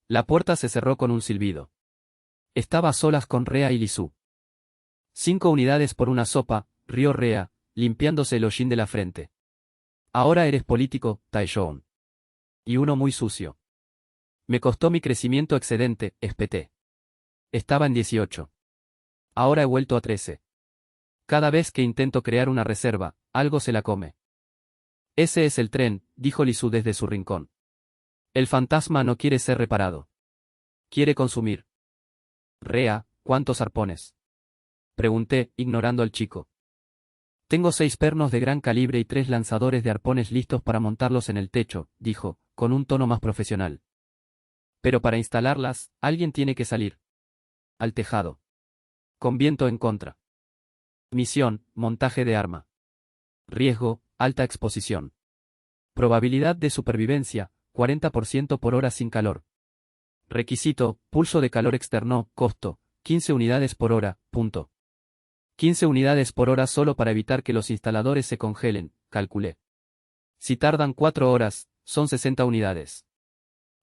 La puerta se cerró con un silbido. Estaba a solas con Rea y Lisú. 5 unidades por una sopa, rió Rea, limpiándose el hollín de la frente. Ahora eres político, Taeyeon. Y uno muy sucio. Me costó mi crecimiento excedente, espeté. Estaba en 18. Ahora he vuelto a 13. Cada vez que intento crear una reserva, algo se la come. Ese es el tren, dijo Lisú desde su rincón. El fantasma no quiere ser reparado. Quiere consumir. Rea, ¿cuántos arpones? Pregunté, ignorando al chico. Tengo 6 pernos de gran calibre y 3 lanzadores de arpones listos para montarlos en el techo, dijo, con un tono más profesional. Pero para instalarlas, alguien tiene que salir. Al tejado. Con viento en contra. Misión, montaje de arma. Riesgo, alta exposición. Probabilidad de supervivencia, 40% por hora sin calor. Requisito, pulso de calor externo, costo, 15 unidades por hora, punto. 15 unidades por hora solo para evitar que los instaladores se congelen, calculé. Si tardan 4 horas, son 60 unidades.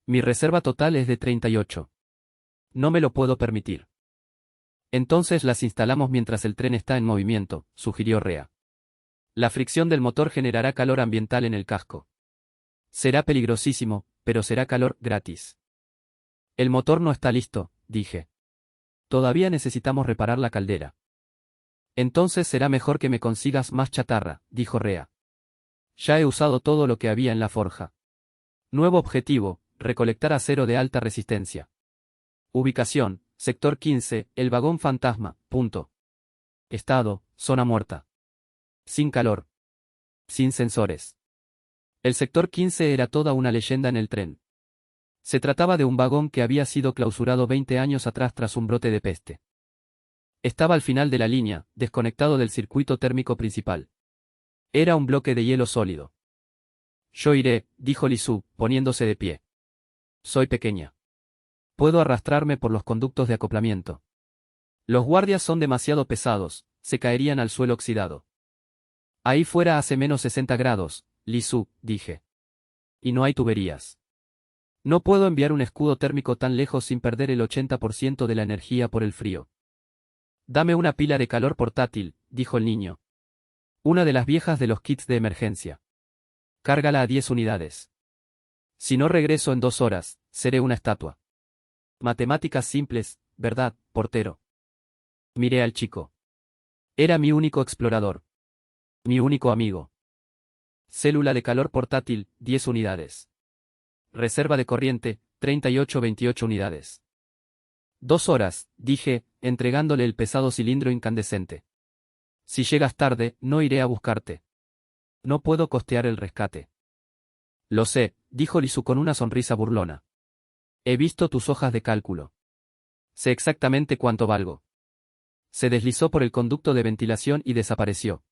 Mi reserva total es de 38. No me lo puedo permitir. Entonces las instalamos mientras el tren está en movimiento, sugirió Rea. La fricción del motor generará calor ambiental en el casco. Será peligrosísimo, pero será calor gratis. El motor no está listo, dije. Todavía necesitamos reparar la caldera. Entonces será mejor que me consigas más chatarra, dijo Rea. Ya he usado todo lo que había en la forja. Nuevo objetivo, recolectar acero de alta resistencia. Ubicación, sector 15, el vagón fantasma, punto. Estado, zona muerta. Sin calor. Sin sensores. El sector 15 era toda una leyenda en el tren. Se trataba de un vagón que había sido clausurado 20 años atrás tras un brote de peste. Estaba al final de la línea, desconectado del circuito térmico principal. Era un bloque de hielo sólido. Yo iré, dijo Lisu, poniéndose de pie. Soy pequeña. Puedo arrastrarme por los conductos de acoplamiento. Los guardias son demasiado pesados, se caerían al suelo oxidado. Ahí fuera hace menos 60 grados, Lisu, dije. Y no hay tuberías. No puedo enviar un escudo térmico tan lejos sin perder el 80% de la energía por el frío. Dame una pila de calor portátil, dijo el niño. Una de las viejas de los kits de emergencia. Cárgala a 10 unidades. Si no regreso en 2 horas, seré una estatua. Matemáticas simples, ¿verdad, portero? Miré al chico. Era mi único explorador. Mi único amigo. Célula de calor portátil, 10 unidades. Reserva de corriente, 38-28 unidades. 2 horas, dije, entregándole el pesado cilindro incandescente. Si llegas tarde, no iré a buscarte. No puedo costear el rescate. Lo sé, dijo Lisu con una sonrisa burlona. He visto tus hojas de cálculo. Sé exactamente cuánto valgo. Se deslizó por el conducto de ventilación y desapareció.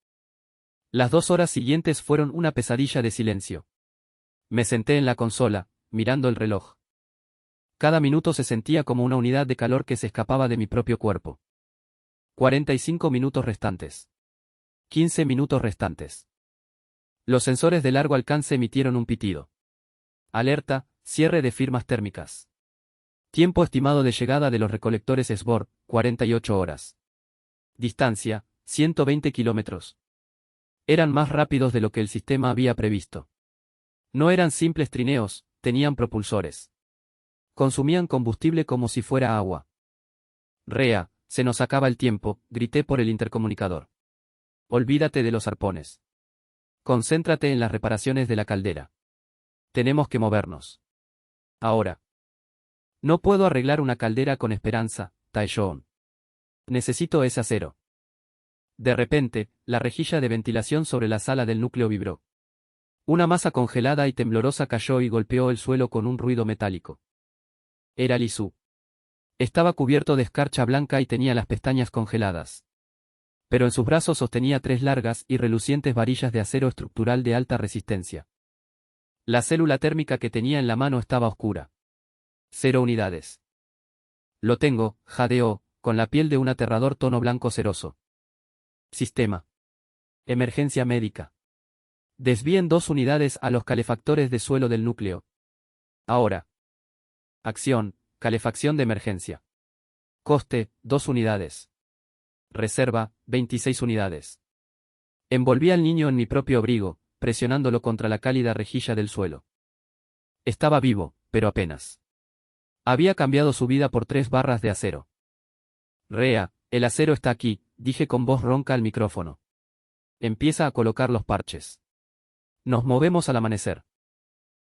Las 2 horas siguientes fueron una pesadilla de silencio. Me senté en la consola, mirando el reloj. Cada minuto se sentía como una unidad de calor que se escapaba de mi propio cuerpo. 45 minutos restantes. 15 minutos restantes. Los sensores de largo alcance emitieron un pitido. Alerta, cierre de firmas térmicas. Tiempo estimado de llegada de los recolectores SBOR, 48 horas. Distancia, 120 kilómetros. Eran más rápidos de lo que el sistema había previsto. No eran simples trineos, tenían propulsores. Consumían combustible como si fuera agua. Rea, se nos acaba el tiempo, grité por el intercomunicador. Olvídate de los arpones. Concéntrate en las reparaciones de la caldera. Tenemos que movernos. Ahora. No puedo arreglar una caldera con esperanza, Taeshoon. Necesito ese acero. De repente, la rejilla de ventilación sobre la sala del núcleo vibró. Una masa congelada y temblorosa cayó y golpeó el suelo con un ruido metálico. Era Lisu. Estaba cubierto de escarcha blanca y tenía las pestañas congeladas. Pero en sus brazos sostenía 3 largas y relucientes varillas de acero estructural de alta resistencia. La célula térmica que tenía en la mano estaba oscura. 0 unidades. Lo tengo, jadeó, con la piel de un aterrador tono blanco ceroso. Sistema. Emergencia médica. Desvíen 2 unidades a los calefactores de suelo del núcleo. Ahora. Acción, calefacción de emergencia. Coste, 2 unidades. Reserva, 26 unidades. Envolví al niño en mi propio abrigo, presionándolo contra la cálida rejilla del suelo. Estaba vivo, pero apenas. Había cambiado su vida por 3 barras de acero. Rea, el acero está aquí, dije con voz ronca al micrófono. Empieza a colocar los parches. Nos movemos al amanecer.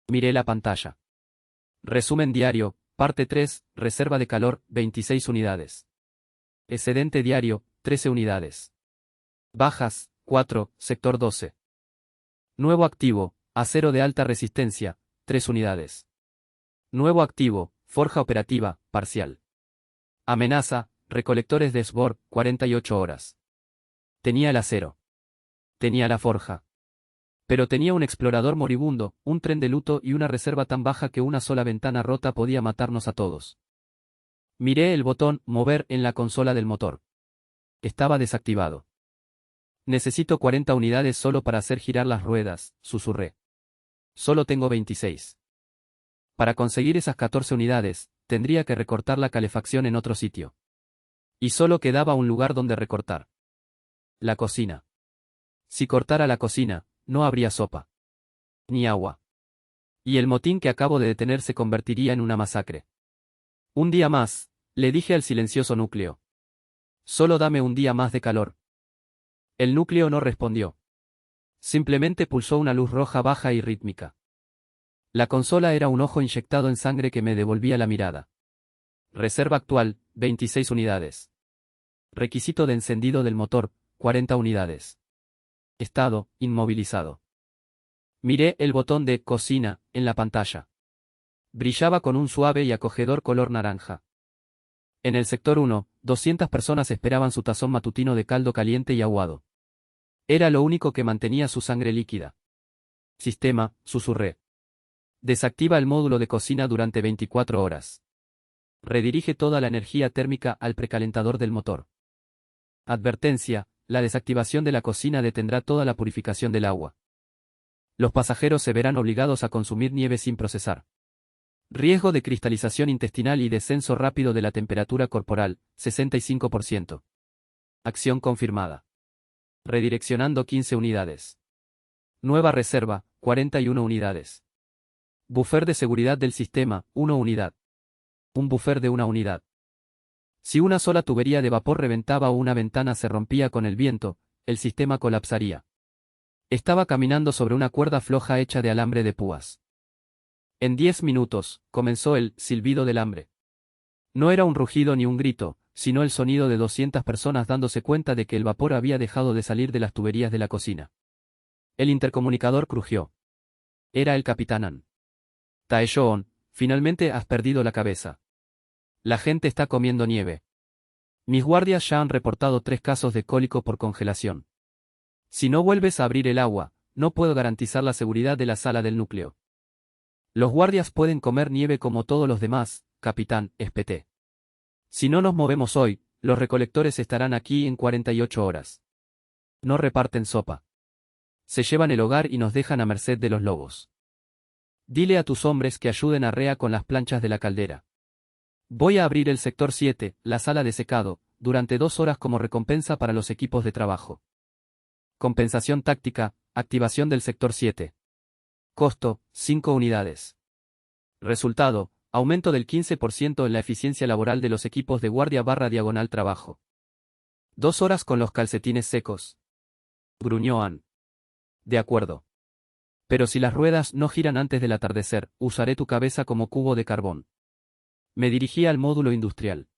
Miré la pantalla. Resumen diario, parte 3, reserva de calor, 26 unidades. Excedente diario, 13 unidades. Bajas, 4, sector 12. Nuevo activo, acero de alta resistencia, 3 unidades. Nuevo activo, forja operativa, parcial. Amenaza, recolectores de SBOR, 48 horas. Tenía el acero. Tenía la forja. Pero tenía un explorador moribundo, un tren de luto y una reserva tan baja que una sola ventana rota podía matarnos a todos. Miré el botón mover en la consola del motor. Estaba desactivado. Necesito 40 unidades solo para hacer girar las ruedas, susurré. Solo tengo 26. Para conseguir esas 14 unidades, tendría que recortar la calefacción en otro sitio. Y solo quedaba un lugar donde recortar. La cocina. Si cortara la cocina, no habría sopa. Ni agua. Y el motín que acabo de detener se convertiría en una masacre. Un día más, le dije al silencioso núcleo. Solo dame un día más de calor. El núcleo no respondió. Simplemente pulsó una luz roja baja y rítmica. La consola era un ojo inyectado en sangre que me devolvía la mirada. Reserva actual, 26 unidades. Requisito de encendido del motor, 40 unidades. Estado, inmovilizado. Miré el botón de cocina en la pantalla. Brillaba con un suave y acogedor color naranja. En el sector 1, 200 personas esperaban su tazón matutino de caldo caliente y aguado. Era lo único que mantenía su sangre líquida. Sistema, susurré. Desactiva el módulo de cocina durante 24 horas. Redirige toda la energía térmica al precalentador del motor. Advertencia, la desactivación de la cocina detendrá toda la purificación del agua. Los pasajeros se verán obligados a consumir nieve sin procesar. Riesgo de cristalización intestinal y descenso rápido de la temperatura corporal, 65%. Acción confirmada. Redireccionando 15 unidades. Nueva reserva, 41 unidades. Buffer de seguridad del sistema, 1 unidad. Un buffer de 1 unidad. Si una sola tubería de vapor reventaba o una ventana se rompía con el viento, el sistema colapsaría. Estaba caminando sobre una cuerda floja hecha de alambre de púas. En 10 minutos, comenzó el silbido del hambre. No era un rugido ni un grito, sino el sonido de 200 personas dándose cuenta de que el vapor había dejado de salir de las tuberías de la cocina. El intercomunicador crujió. Era el capitán An. Taeshoon, finalmente has perdido la cabeza. La gente está comiendo nieve. Mis guardias ya han reportado 3 casos de cólico por congelación. Si no vuelves a abrir el agua, no puedo garantizar la seguridad de la sala del núcleo. Los guardias pueden comer nieve como todos los demás, capitán, espeté. Si no nos movemos hoy, los recolectores estarán aquí en 48 horas. No reparten sopa. Se llevan el hogar y nos dejan a merced de los lobos. Dile a tus hombres que ayuden a Rea con las planchas de la caldera. Voy a abrir el sector 7, la sala de secado, durante 2 horas como recompensa para los equipos de trabajo. Compensación táctica, activación del sector 7. Costo, 5 unidades. Resultado, aumento del 15% en la eficiencia laboral de los equipos de guardia /diagonal trabajo. 2 horas con los calcetines secos. Gruñó Ann. De acuerdo. Pero si las ruedas no giran antes del atardecer, usaré tu cabeza como cubo de carbón. Me dirigí al módulo industrial.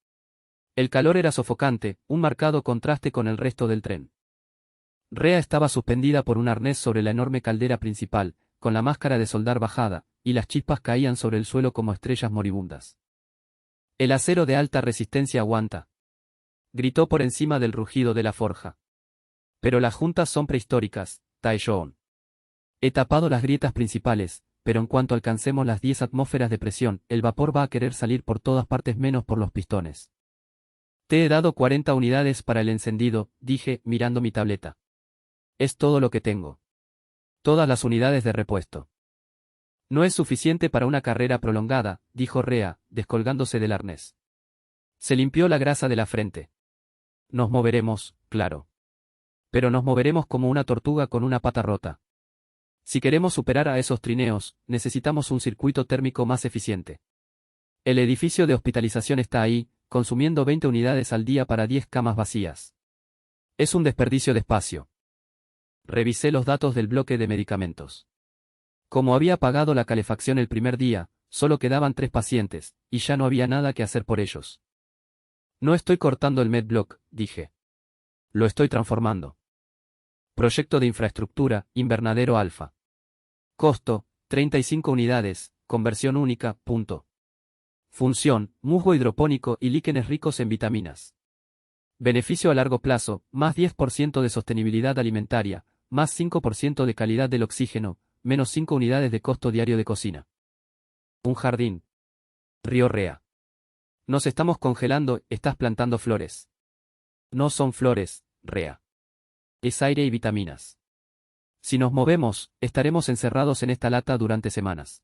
El calor era sofocante, un marcado contraste con el resto del tren. Rea estaba suspendida por un arnés sobre la enorme caldera principal, con la máscara de soldar bajada, y las chispas caían sobre el suelo como estrellas moribundas. El acero de alta resistencia aguanta. Gritó por encima del rugido de la forja. Pero las juntas son prehistóricas, Taeshoon. He tapado las grietas principales, pero en cuanto alcancemos las 10 atmósferas de presión, el vapor va a querer salir por todas partes menos por los pistones. Te he dado 40 unidades para el encendido, dije, mirando mi tableta. Es todo lo que tengo. Todas las unidades de repuesto. No es suficiente para una carrera prolongada, dijo Rea, descolgándose del arnés. Se limpió la grasa de la frente. Nos moveremos, claro. Pero nos moveremos como una tortuga con una pata rota. Si queremos superar a esos trineos, necesitamos un circuito térmico más eficiente. El edificio de hospitalización está ahí, consumiendo 20 unidades al día para 10 camas vacías. Es un desperdicio de espacio. Revisé los datos del bloque de medicamentos. Como había apagado la calefacción el primer día, solo quedaban 3 pacientes, y ya no había nada que hacer por ellos. No estoy cortando el medblock, dije. Lo estoy transformando. Proyecto de infraestructura, invernadero alfa. Costo, 35 unidades, conversión única, punto. Función, musgo hidropónico y líquenes ricos en vitaminas. Beneficio a largo plazo, más 10% de sostenibilidad alimentaria, más 5% de calidad del oxígeno, menos 5 unidades de costo diario de cocina. Un jardín. Río Rea. Nos estamos congelando, estás plantando flores. No son flores, Rea. Es aire y vitaminas. Si nos movemos, estaremos encerrados en esta lata durante semanas.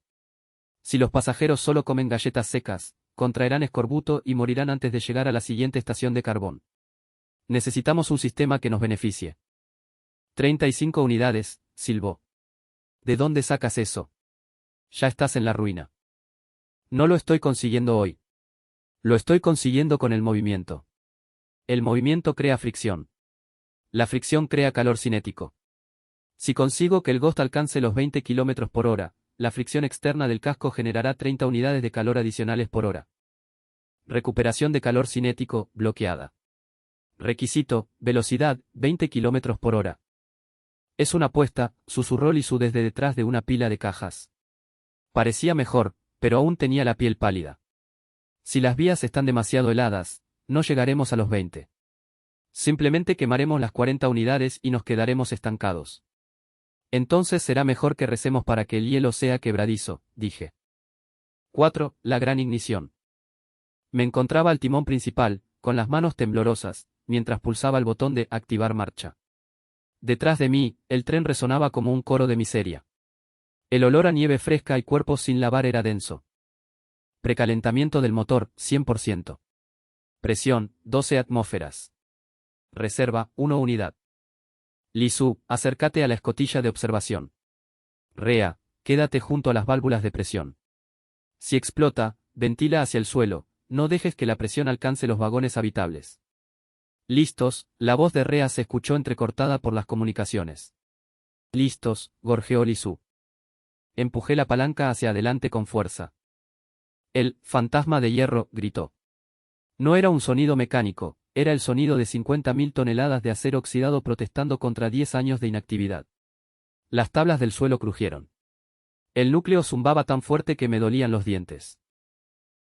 Si los pasajeros solo comen galletas secas, contraerán escorbuto y morirán antes de llegar a la siguiente estación de carbón. Necesitamos un sistema que nos beneficie. 35 unidades, silbó. ¿De dónde sacas eso? Ya estás en la ruina. No lo estoy consiguiendo hoy. Lo estoy consiguiendo con el movimiento. El movimiento crea fricción. La fricción crea calor cinético. Si consigo que el Ghost alcance los 20 km por hora, la fricción externa del casco generará 30 unidades de calor adicionales por hora. Recuperación de calor cinético, bloqueada. Requisito, velocidad, 20 km por hora. Es una apuesta, susurró Lisu desde detrás de una pila de cajas. Parecía mejor, pero aún tenía la piel pálida. Si las vías están demasiado heladas, no llegaremos a los 20. Simplemente quemaremos las 40 unidades y nos quedaremos estancados. Entonces será mejor que recemos para que el hielo sea quebradizo, dije. 4. La gran ignición. Me encontraba al timón principal, con las manos temblorosas, mientras pulsaba el botón de activar marcha. Detrás de mí, el tren resonaba como un coro de miseria. El olor a nieve fresca y cuerpos sin lavar era denso. Precalentamiento del motor, 100%. Presión, 12 atmósferas. Reserva, 1 unidad. Lisu, acércate a la escotilla de observación. Rea, quédate junto a las válvulas de presión. Si explota, ventila hacia el suelo, no dejes que la presión alcance los vagones habitables. Listos, la voz de Rea se escuchó entrecortada por las comunicaciones. Listos, gorjeó Lisu. Empujé la palanca hacia adelante con fuerza. El fantasma de hierro gritó. No era un sonido mecánico, era el sonido de 50.000 toneladas de acero oxidado protestando contra 10 años de inactividad. Las tablas del suelo crujieron. El núcleo zumbaba tan fuerte que me dolían los dientes.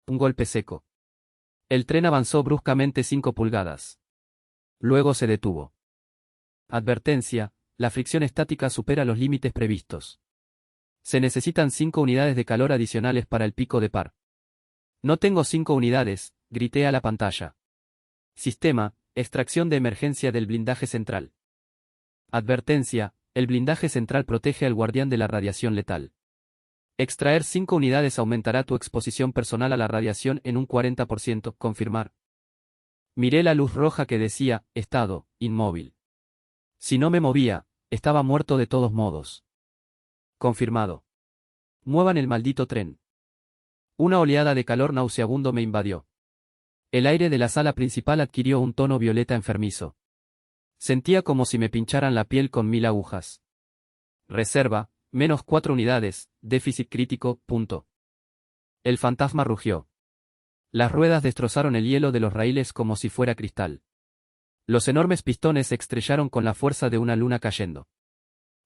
Un golpe seco. El tren avanzó bruscamente 5 pulgadas. Luego se detuvo. Advertencia, la fricción estática supera los límites previstos. Se necesitan 5 unidades de calor adicionales para el pico de par. No tengo 5 unidades, grité a la pantalla. Sistema, extracción de emergencia del blindaje central. Advertencia, el blindaje central protege al guardián de la radiación letal. Extraer 5 unidades aumentará tu exposición personal a la radiación en un 40%, confirmar. Miré la luz roja que decía, estado, inmóvil. Si no me movía, estaba muerto de todos modos. Confirmado. Muevan el maldito tren. Una oleada de calor nauseabundo me invadió. El aire de la sala principal adquirió un tono violeta enfermizo. Sentía como si me pincharan la piel con 1000 agujas. Reserva, menos 4 unidades, déficit crítico, punto. El fantasma rugió. Las ruedas destrozaron el hielo de los raíles como si fuera cristal. Los enormes pistones se estrellaron con la fuerza de una luna cayendo.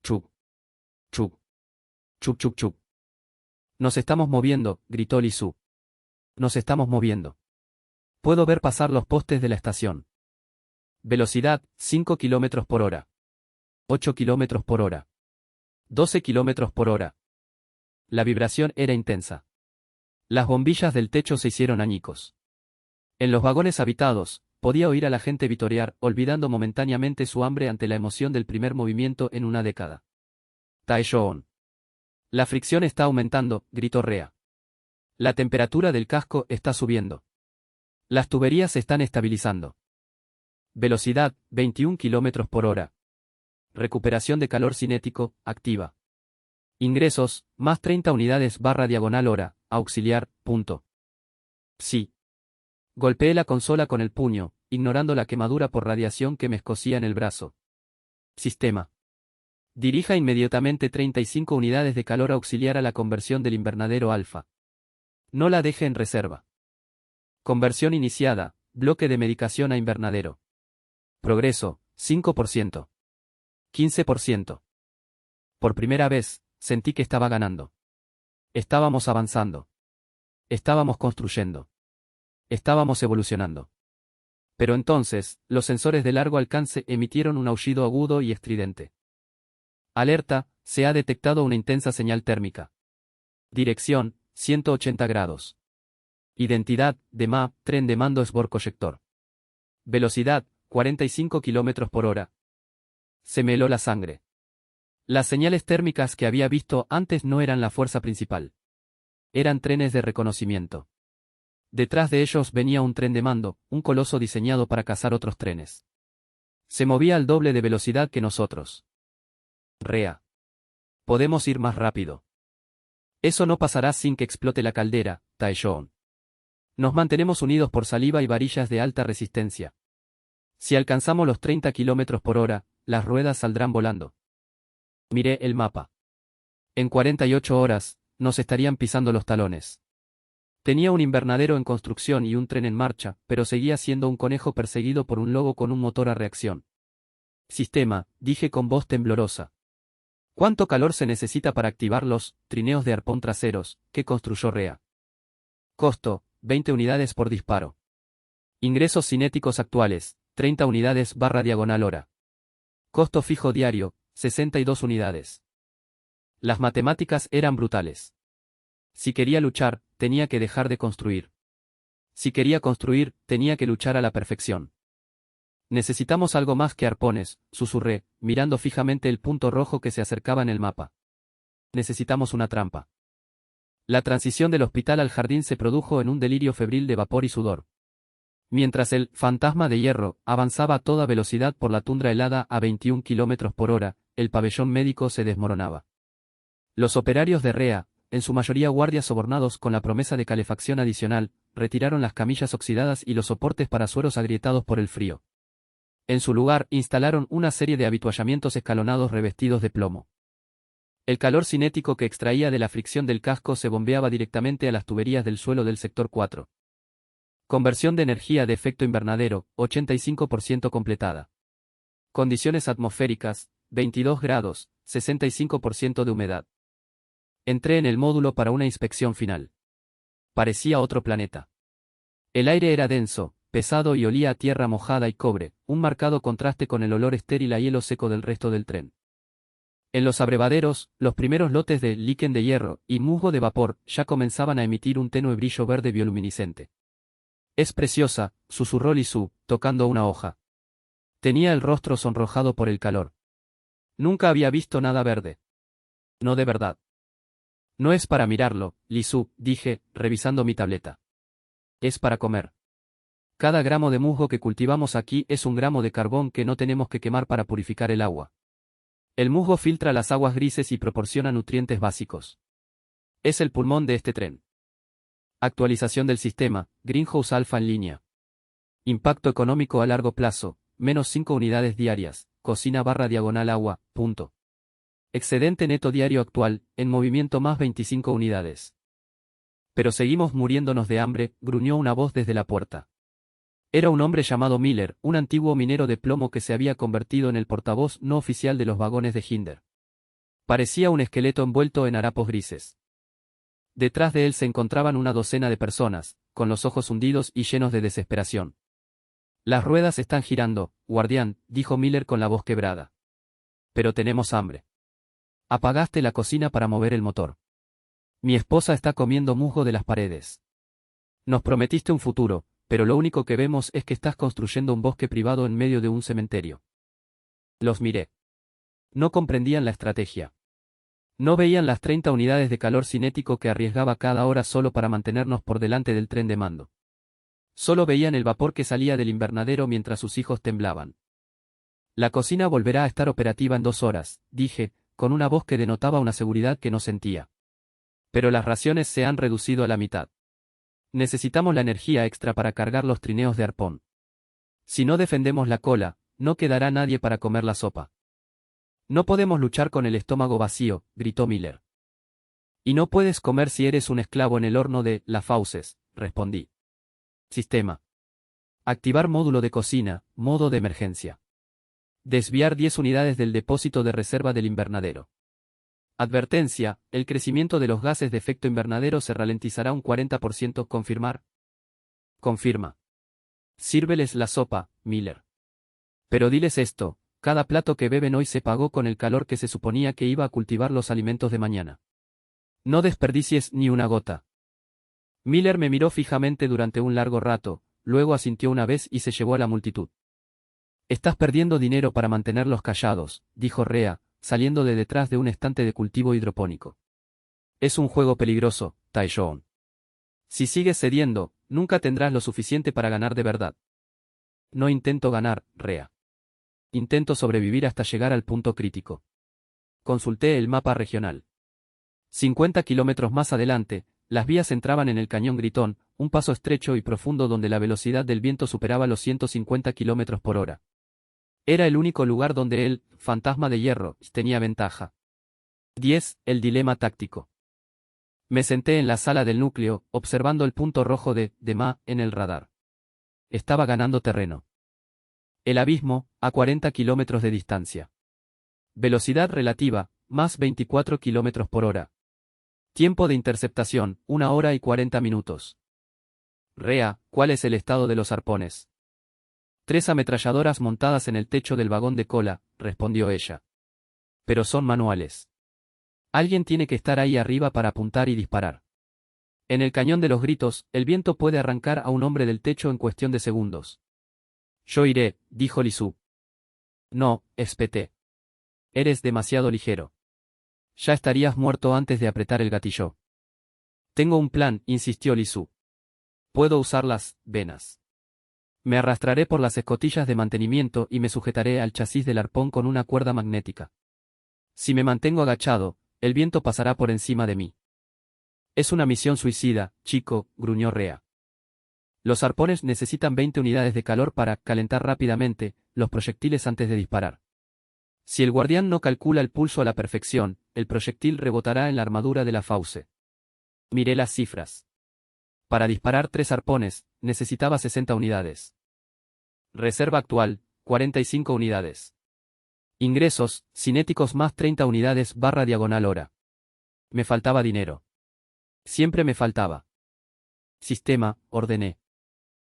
Chup. Chup. Chup chup chup. Nos estamos moviendo, gritó Lisu. Nos estamos moviendo. Puedo ver pasar los postes de la estación. Velocidad, 5 km por hora. 8 km por hora. 12 km por hora. La vibración era intensa. Las bombillas del techo se hicieron añicos. En los vagones habitados, podía oír a la gente vitorear, olvidando momentáneamente su hambre ante la emoción del primer movimiento en una década. Taeshoon. La fricción está aumentando, gritó Rea. La temperatura del casco está subiendo. Las tuberías se están estabilizando. Velocidad, 21 km por hora. Recuperación de calor cinético, activa. Ingresos, más 30 unidades /diagonal hora, auxiliar, punto. Sí. Golpeé la consola con el puño, ignorando la quemadura por radiación que me escocía en el brazo. Sistema. Dirija inmediatamente 35 unidades de calor auxiliar a la conversión del invernadero alfa. No la deje en reserva. Conversión iniciada, bloque de medicación a invernadero. Progreso, 5%. 15%. Por primera vez, sentí que estaba ganando. Estábamos avanzando. Estábamos construyendo. Estábamos evolucionando. Pero entonces, los sensores de largo alcance emitieron un aullido agudo y estridente. Alerta, se ha detectado una intensa señal térmica. Dirección, 180 grados. Identidad, DMA, tren de mando Sborkoyector. Velocidad, 45 km por hora. Se me heló la sangre. Las señales térmicas que había visto antes no eran la fuerza principal. Eran trenes de reconocimiento. Detrás de ellos venía un tren de mando, un coloso diseñado para cazar otros trenes. Se movía al doble de velocidad que nosotros. Rea. Podemos ir más rápido. Eso no pasará sin que explote la caldera, Taeshoon. Nos mantenemos unidos por saliva y varillas de alta resistencia. Si alcanzamos los 30 kilómetros por hora, las ruedas saldrán volando. Miré el mapa. En 48 horas, nos estarían pisando los talones. Tenía un invernadero en construcción y un tren en marcha, pero seguía siendo un conejo perseguido por un lobo con un motor a reacción. Sistema, dije con voz temblorosa. ¿Cuánto calor se necesita para activar los trineos de arpón traseros que construyó Rea? Costo, 20 unidades por disparo. Ingresos cinéticos actuales, 30 unidades barra diagonal hora. Costo fijo diario, 62 unidades. Las matemáticas eran brutales. Si quería luchar, tenía que dejar de construir. Si quería construir, tenía que luchar a la perfección. Necesitamos algo más que arpones, susurré, mirando fijamente el punto rojo que se acercaba en el mapa. Necesitamos una trampa. La transición del hospital al jardín se produjo en un delirio febril de vapor y sudor. Mientras el fantasma de hierro avanzaba a toda velocidad por la tundra helada a 21 kilómetros por hora, el pabellón médico se desmoronaba. Los operarios de Rea, en su mayoría guardias sobornados con la promesa de calefacción adicional, retiraron las camillas oxidadas y los soportes para sueros agrietados por el frío. En su lugar, instalaron una serie de habituallamientos escalonados revestidos de plomo. El calor cinético que extraía de la fricción del casco se bombeaba directamente a las tuberías del suelo del sector 4. Conversión de energía de efecto invernadero, 85% completada. Condiciones atmosféricas, 22 grados, 65% de humedad. Entré en el módulo para una inspección final. Parecía otro planeta. El aire era denso, pesado y olía a tierra mojada y cobre, un marcado contraste con el olor estéril a hielo seco del resto del tren. En los abrevaderos, los primeros lotes de líquen de hierro y musgo de vapor ya comenzaban a emitir un tenue brillo verde bioluminiscente. «Es preciosa», susurró Lisu, tocando una hoja. Tenía el rostro sonrojado por el calor. Nunca había visto nada verde. No de verdad. No es para mirarlo, Lisu, dije, revisando mi tableta. Es para comer. Cada gramo de musgo que cultivamos aquí es un gramo de carbón que no tenemos que quemar para purificar el agua. El musgo filtra las aguas grises y proporciona nutrientes básicos. Es el pulmón de este tren. Actualización del sistema, Greenhouse Alpha en línea. Impacto económico a largo plazo, menos 5 unidades diarias, cocina barra diagonal agua, punto. Excedente neto diario actual, en movimiento más 25 unidades. Pero seguimos muriéndonos de hambre, gruñó una voz desde la puerta. Era un hombre llamado Miller, un antiguo minero de plomo que se había convertido en el portavoz no oficial de los vagones de Hinder. Parecía un esqueleto envuelto en harapos grises. Detrás de él se encontraban una docena de personas, con los ojos hundidos y llenos de desesperación. Las ruedas están girando, guardián, dijo Miller con la voz quebrada. Pero tenemos hambre. Apagaste la cocina para mover el motor. Mi esposa está comiendo musgo de las paredes. Nos prometiste un futuro, pero lo único que vemos es que estás construyendo un bosque privado en medio de un cementerio. Los miré. No comprendían la estrategia. No veían las 30 unidades de calor cinético que arriesgaba cada hora solo para mantenernos por delante del tren de mando. Solo veían el vapor que salía del invernadero mientras sus hijos temblaban. La cocina volverá a estar operativa en 2 horas, dije, con una voz que denotaba una seguridad que no sentía. Pero las raciones se han reducido a la mitad. Necesitamos la energía extra para cargar los trineos de arpón. Si no defendemos la cola, no quedará nadie para comer la sopa. No podemos luchar con el estómago vacío, gritó Miller. Y no puedes comer si eres un esclavo en el horno de las fauces, respondí. Sistema. Activar módulo de cocina, modo de emergencia. Desviar 10 unidades del depósito de reserva del invernadero. Advertencia, el crecimiento de los gases de efecto invernadero se ralentizará un 40%. Confirmar. Confirma. Sírveles la sopa, Miller. Pero diles esto, cada plato que beben hoy se pagó con el calor que se suponía que iba a cultivar los alimentos de mañana. No desperdicies ni una gota. Miller me miró fijamente durante un largo rato, luego asintió una vez y se llevó a la multitud. Estás perdiendo dinero para mantenerlos callados, dijo Rea, saliendo de detrás de un estante de cultivo hidropónico. Es un juego peligroso, Taejoon. Si sigues cediendo, nunca tendrás lo suficiente para ganar de verdad. No intento ganar, Rea. Intento sobrevivir hasta llegar al punto crítico. Consulté el mapa regional. 50 kilómetros más adelante, las vías entraban en el cañón Gritón, un paso estrecho y profundo donde la velocidad del viento superaba los 150 kilómetros por hora. Era el único lugar donde él, fantasma de hierro, tenía ventaja. 10. El dilema táctico. Me senté en la sala del núcleo, observando el punto rojo de Ma en el radar. Estaba ganando terreno. El abismo, a 40 kilómetros de distancia. Velocidad relativa, más 24 kilómetros por hora. Tiempo de interceptación, 1 hora y 40 minutos. Rea, ¿cuál es el estado de los arpones? 3 ametralladoras montadas en el techo del vagón de cola, respondió ella. Pero son manuales. Alguien tiene que estar ahí arriba para apuntar y disparar. En el cañón de los gritos, el viento puede arrancar a un hombre del techo en cuestión de segundos. Yo iré, dijo Li Su. No, espeté. Eres demasiado ligero. Ya estarías muerto antes de apretar el gatillo. Tengo un plan, insistió Li Su. Puedo usar las venas. Me arrastraré por las escotillas de mantenimiento y me sujetaré al chasis del arpón con una cuerda magnética. Si me mantengo agachado, el viento pasará por encima de mí. Es una misión suicida, chico, gruñó Rea. Los arpones necesitan 20 unidades de calor para calentar rápidamente los proyectiles antes de disparar. Si el guardián no calcula el pulso a la perfección, el proyectil rebotará en la armadura de la fauce. Miré las cifras. Para disparar 3 arpones, necesitaba 60 unidades. Reserva actual, 45 unidades. Ingresos, cinéticos más 30 unidades /diagonal/hora. Me faltaba dinero. Siempre me faltaba. Sistema, ordené.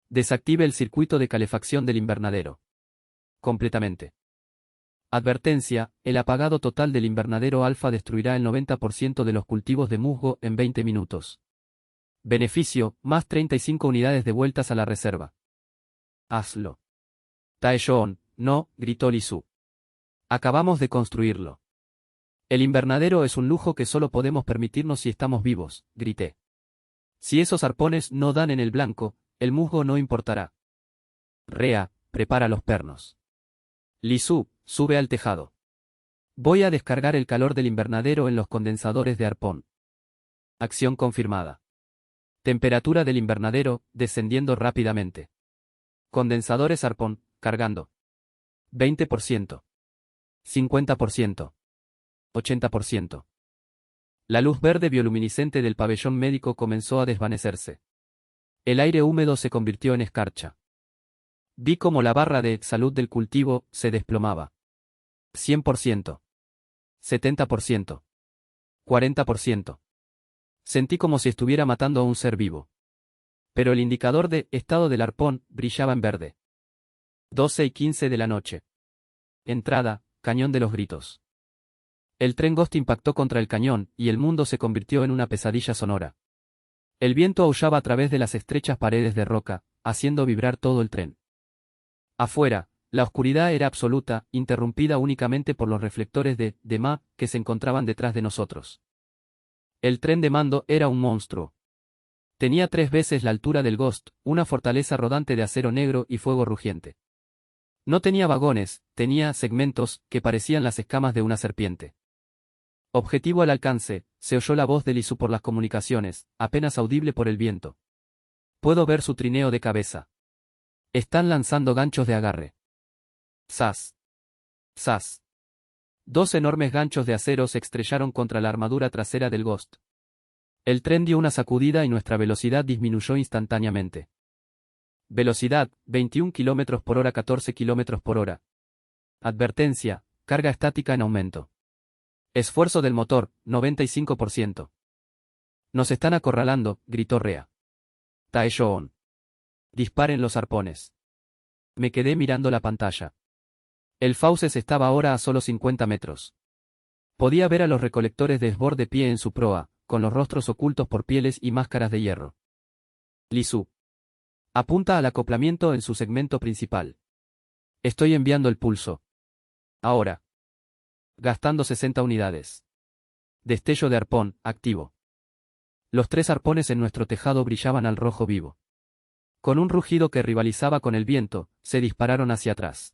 Desactive el circuito de calefacción del invernadero. Completamente. Advertencia, el apagado total del invernadero alfa destruirá el 90% de los cultivos de musgo en 20 minutos. Beneficio, más 35 unidades de vueltas a la reserva. Hazlo. Taeshoon, no, gritó Li Su. Acabamos de construirlo. El invernadero es un lujo que solo podemos permitirnos si estamos vivos, grité. Si esos arpones no dan en el blanco, el musgo no importará. Rea, prepara los pernos. Li Su, sube al tejado. Voy a descargar el calor del invernadero en los condensadores de arpón. Acción confirmada. Temperatura del invernadero, descendiendo rápidamente. Condensadores arpón, cargando. 20%. 50%. 80%. La luz verde bioluminiscente del pabellón médico comenzó a desvanecerse. El aire húmedo se convirtió en escarcha. Vi cómo la barra de salud del cultivo se desplomaba. 100%. 70%. 40%. Sentí como si estuviera matando a un ser vivo. Pero el indicador de estado del arpón brillaba en verde. 12:15 de la noche. Entrada, Cañón de los Gritos. El tren Ghost impactó contra el cañón, y el mundo se convirtió en una pesadilla sonora. El viento aullaba a través de las estrechas paredes de roca, haciendo vibrar todo el tren. Afuera, la oscuridad era absoluta, interrumpida únicamente por los reflectores de Ma que se encontraban detrás de nosotros. El tren de mando era un monstruo. Tenía 3 veces la altura del Ghost, una fortaleza rodante de acero negro y fuego rugiente. No tenía vagones, tenía segmentos que parecían las escamas de una serpiente. Objetivo al alcance, se oyó la voz de Li Su por las comunicaciones, apenas audible por el viento. Puedo ver su trineo de cabeza. Están lanzando ganchos de agarre. ¡Zas! ¡Zas! 2 enormes ganchos de acero se estrellaron contra la armadura trasera del Ghost. El tren dio una sacudida y nuestra velocidad disminuyó instantáneamente. Velocidad, 21 km por hora 14 km por hora. Advertencia, carga estática en aumento. Esfuerzo del motor, 95%. Nos están acorralando, gritó Rea. Taeshoon. Disparen los arpones. Me quedé mirando la pantalla. El Fauces estaba ahora a solo 50 metros. Podía ver a los recolectores de Sbor de pie en su proa, con los rostros ocultos por pieles y máscaras de hierro. Li Su. Apunta al acoplamiento en su segmento principal. Estoy enviando el pulso. Ahora. Gastando 60 unidades. Destello de arpón, activo. Los 3 arpones en nuestro tejado brillaban al rojo vivo. Con un rugido que rivalizaba con el viento, se dispararon hacia atrás.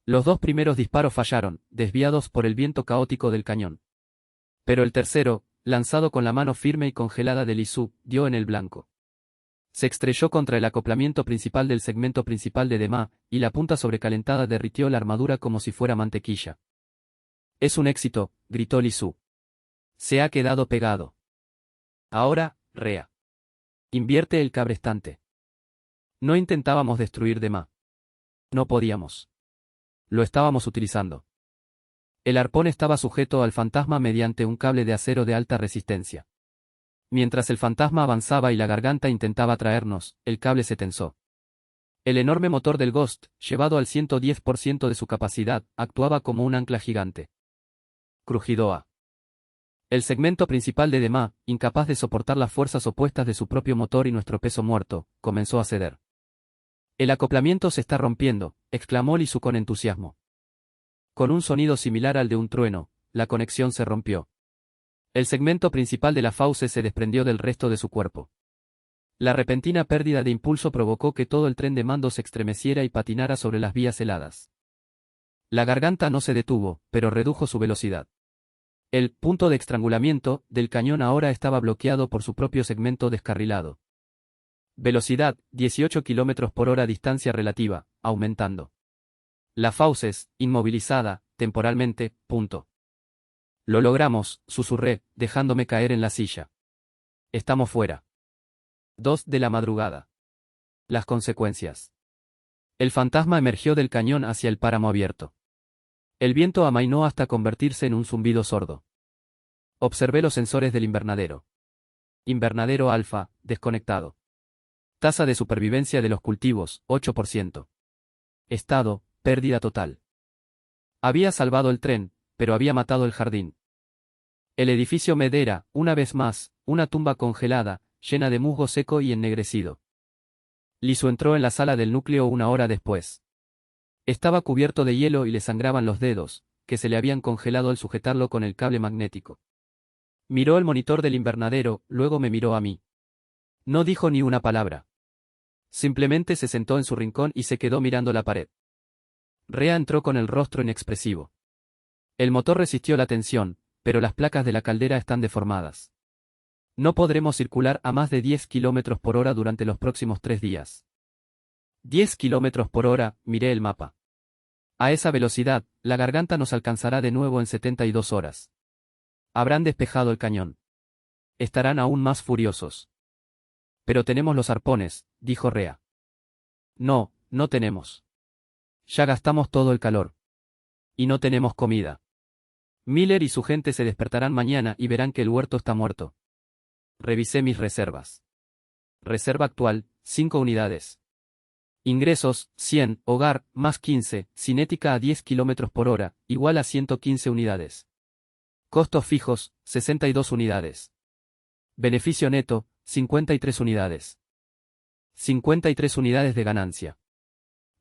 Los 2 primeros disparos fallaron, desviados por el viento caótico del cañón. Pero el tercero, lanzado con la mano firme y congelada de Li Su, dio en el blanco. Se estrelló contra el acoplamiento principal del segmento principal de Dema, y la punta sobrecalentada derritió la armadura como si fuera mantequilla. «Es un éxito», gritó Li Su. «Se ha quedado pegado. Ahora, Rea. Invierte el cabrestante». No intentábamos destruir Dema. No podíamos. Lo estábamos utilizando. El arpón estaba sujeto al fantasma mediante un cable de acero de alta resistencia. Mientras el fantasma avanzaba y la garganta intentaba atraernos, el cable se tensó. El enorme motor del Ghost, llevado al 110% de su capacidad, actuaba como un ancla gigante. Crujidoa. El segmento principal de Dema, incapaz de soportar las fuerzas opuestas de su propio motor y nuestro peso muerto, comenzó a ceder. «El acoplamiento se está rompiendo», exclamó Li Su con entusiasmo. Con un sonido similar al de un trueno, la conexión se rompió. El segmento principal de la fauce se desprendió del resto de su cuerpo. La repentina pérdida de impulso provocó que todo el tren de mando se estremeciera y patinara sobre las vías heladas. La garganta no se detuvo, pero redujo su velocidad. El punto de estrangulamiento del cañón ahora estaba bloqueado por su propio segmento descarrilado. Velocidad, 18 km por hora. Distancia relativa, aumentando. La fauces, inmovilizada, temporalmente, punto. «Lo logramos», susurré, dejándome caer en la silla. «Estamos fuera». 2 de la madrugada. Las consecuencias. El fantasma emergió del cañón hacia el páramo abierto. El viento amainó hasta convertirse en un zumbido sordo. Observé los sensores del invernadero. Invernadero alfa, desconectado. Tasa de supervivencia de los cultivos, 8%. Estado, pérdida total. Había salvado el tren, pero había matado el jardín. El edificio Med era, una vez más, una tumba congelada, llena de musgo seco y ennegrecido. Li Su entró en la sala del núcleo una hora después. Estaba cubierto de hielo y le sangraban los dedos, que se le habían congelado al sujetarlo con el cable magnético. Miró el monitor del invernadero, luego me miró a mí. No dijo ni una palabra. Simplemente se sentó en su rincón y se quedó mirando la pared. Rea entró con el rostro inexpresivo. El motor resistió la tensión, pero las placas de la caldera están deformadas. No podremos circular a más de 10 km por hora durante los próximos 3 días. 10 km por hora, miré el mapa. A esa velocidad, la garganta nos alcanzará de nuevo en 72 horas. Habrán despejado el cañón. Estarán aún más furiosos. Pero tenemos los arpones, dijo Rea. No, no tenemos. Ya gastamos todo el calor. Y no tenemos comida. Miller y su gente se despertarán mañana y verán que el huerto está muerto. Revisé mis reservas. Reserva actual, 5 unidades. Ingresos, 100, hogar, más 15, cinética a 10 km por hora, igual a 115 unidades. Costos fijos, 62 unidades. Beneficio neto, 53 unidades. 53 unidades de ganancia.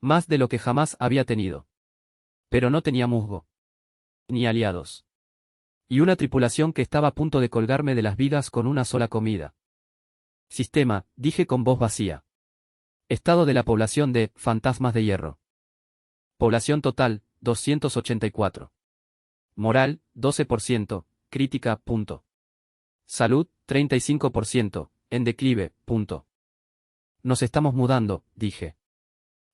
Más de lo que jamás había tenido. Pero no tenía musgo. Ni aliados. Y una tripulación que estaba a punto de colgarme de las vigas con una sola comida. Sistema, dije con voz vacía. Estado de la población de fantasmas de hierro. Población total, 284. Moral, 12%, crítica, punto. Salud, 35%, en declive, punto. Nos estamos mudando, dije.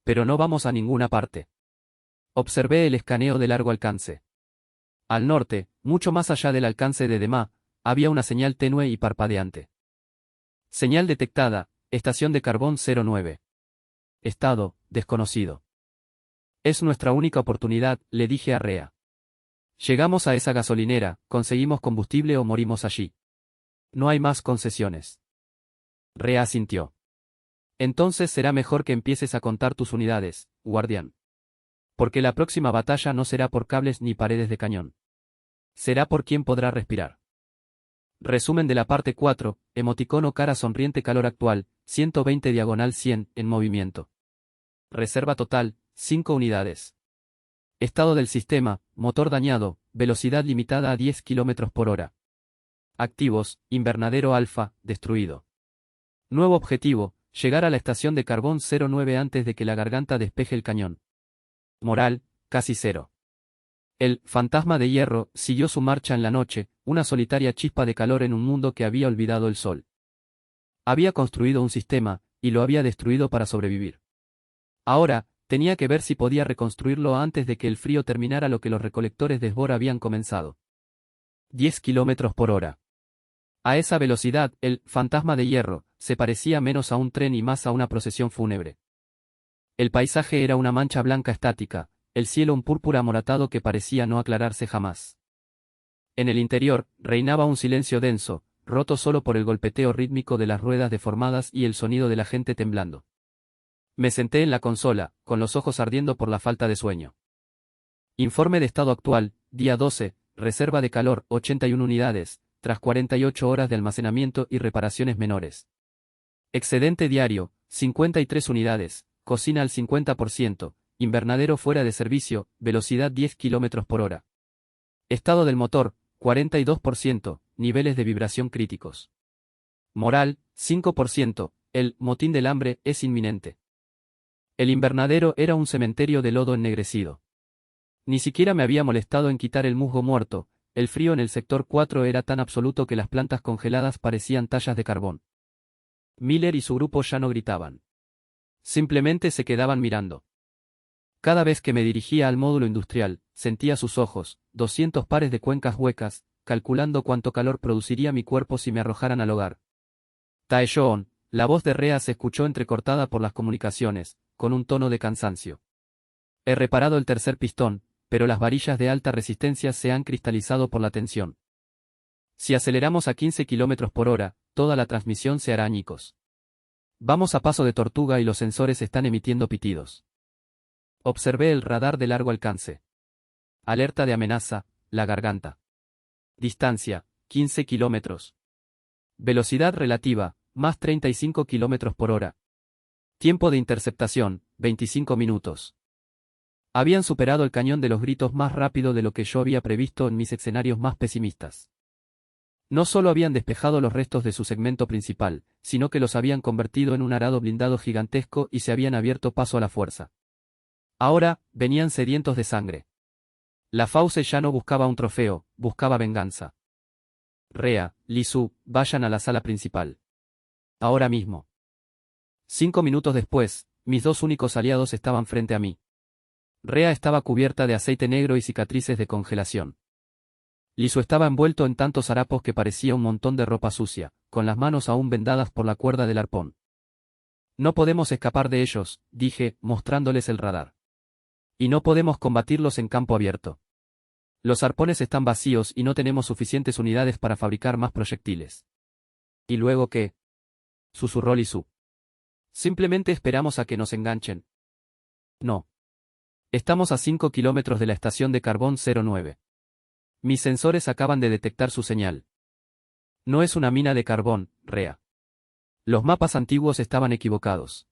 Pero no vamos a ninguna parte. Observé el escaneo de largo alcance. Al norte, mucho más allá del alcance de Dema, había una señal tenue y parpadeante. Señal detectada, estación de carbón 09. Estado, desconocido. Es nuestra única oportunidad, le dije a Rea. Llegamos a esa gasolinera, conseguimos combustible o morimos allí. No hay más concesiones. Rea asintió. Entonces será mejor que empieces a contar tus unidades, guardián. Porque la próxima batalla no será por cables ni paredes de cañón. Será por quien podrá respirar. Resumen de la parte 4, emoticono cara sonriente calor actual, 120 diagonal 100, en movimiento. Reserva total, 5 unidades. Estado del sistema, motor dañado, velocidad limitada a 10 km por hora. Activos, invernadero alfa, destruido. Nuevo objetivo, llegar a la estación de carbón 09 antes de que la garganta despeje el cañón. Moral, casi cero. El fantasma de hierro siguió su marcha en la noche, una solitaria chispa de calor en un mundo que había olvidado el sol. Había construido un sistema, y lo había destruido para sobrevivir. Ahora, tenía que ver si podía reconstruirlo antes de que el frío terminara lo que los recolectores de Sbor habían comenzado. 10 kilómetros por hora. A esa velocidad, el fantasma de hierro se parecía menos a un tren y más a una procesión fúnebre. El paisaje era una mancha blanca estática, el cielo un púrpura amoratado que parecía no aclararse jamás. En el interior, reinaba un silencio denso, roto solo por el golpeteo rítmico de las ruedas deformadas y el sonido de la gente temblando. Me senté en la consola, con los ojos ardiendo por la falta de sueño. Informe de estado actual, día 12, reserva de calor, 81 unidades, tras 48 horas de almacenamiento y reparaciones menores. Excedente diario, 53 unidades, cocina al 50%, invernadero fuera de servicio, velocidad 10 km por hora. Estado del motor, 42%, niveles de vibración críticos. Moral, 5%, el motín del hambre es inminente. El invernadero era un cementerio de lodo ennegrecido. Ni siquiera me había molestado en quitar el musgo muerto, el frío en el sector 4 era tan absoluto que las plantas congeladas parecían tallas de carbón. Miller y su grupo ya no gritaban. Simplemente se quedaban mirando. Cada vez que me dirigía al módulo industrial, sentía sus ojos, 200 pares de cuencas huecas, calculando cuánto calor produciría mi cuerpo si me arrojaran al hogar. Taeshoon, la voz de Rea se escuchó entrecortada por las comunicaciones, con un tono de cansancio. He reparado el tercer pistón, pero las varillas de alta resistencia se han cristalizado por la tensión. Si aceleramos a 15 km por hora, toda la transmisión se hará añicos. Vamos a paso de tortuga y los sensores están emitiendo pitidos. Observé el radar de largo alcance. Alerta de amenaza, la garganta. Distancia, 15 kilómetros. Velocidad relativa, más 35 km por hora. Tiempo de interceptación, 25 minutos. Habían superado el cañón de los gritos más rápido de lo que yo había previsto en mis escenarios más pesimistas. No solo habían despejado los restos de su segmento principal, sino que los habían convertido en un arado blindado gigantesco y se habían abierto paso a la fuerza. Ahora, venían sedientos de sangre. La Fauce ya no buscaba un trofeo, buscaba venganza. Rea, Li Su, vayan a la sala principal. Ahora mismo. 5 minutos después, mis dos únicos aliados estaban frente a mí. Rea estaba cubierta de aceite negro y cicatrices de congelación. Li Su estaba envuelto en tantos harapos que parecía un montón de ropa sucia, con las manos aún vendadas por la cuerda del arpón. No podemos escapar de ellos, dije, mostrándoles el radar. Y no podemos combatirlos en campo abierto. Los arpones están vacíos y no tenemos suficientes unidades para fabricar más proyectiles. ¿Y luego qué? Susurró Li Su. Simplemente esperamos a que nos enganchen. No. Estamos a 5 kilómetros de la estación de carbón 09. Mis sensores acaban de detectar su señal. No es una mina de carbón, Rea. Los mapas antiguos estaban equivocados.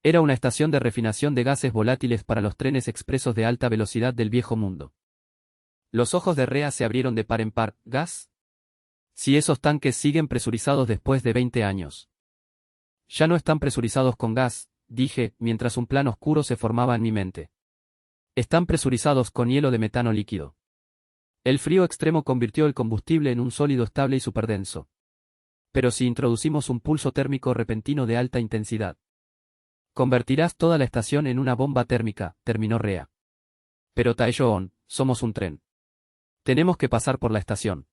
Era una estación de refinación de gases volátiles para los trenes expresos de alta velocidad del viejo mundo. Los ojos de Rea se abrieron de par en par. ¿Gas? Si esos tanques siguen presurizados después de 20 años. Ya no están presurizados con gas, dije, mientras un plan oscuro se formaba en mi mente. Están presurizados con hielo de metano líquido. El frío extremo convirtió el combustible en un sólido estable y superdenso. Pero si introducimos un pulso térmico repentino de alta intensidad, convertirás toda la estación en una bomba térmica, terminó Rea. Pero Taeshoon, somos un tren. Tenemos que pasar por la estación.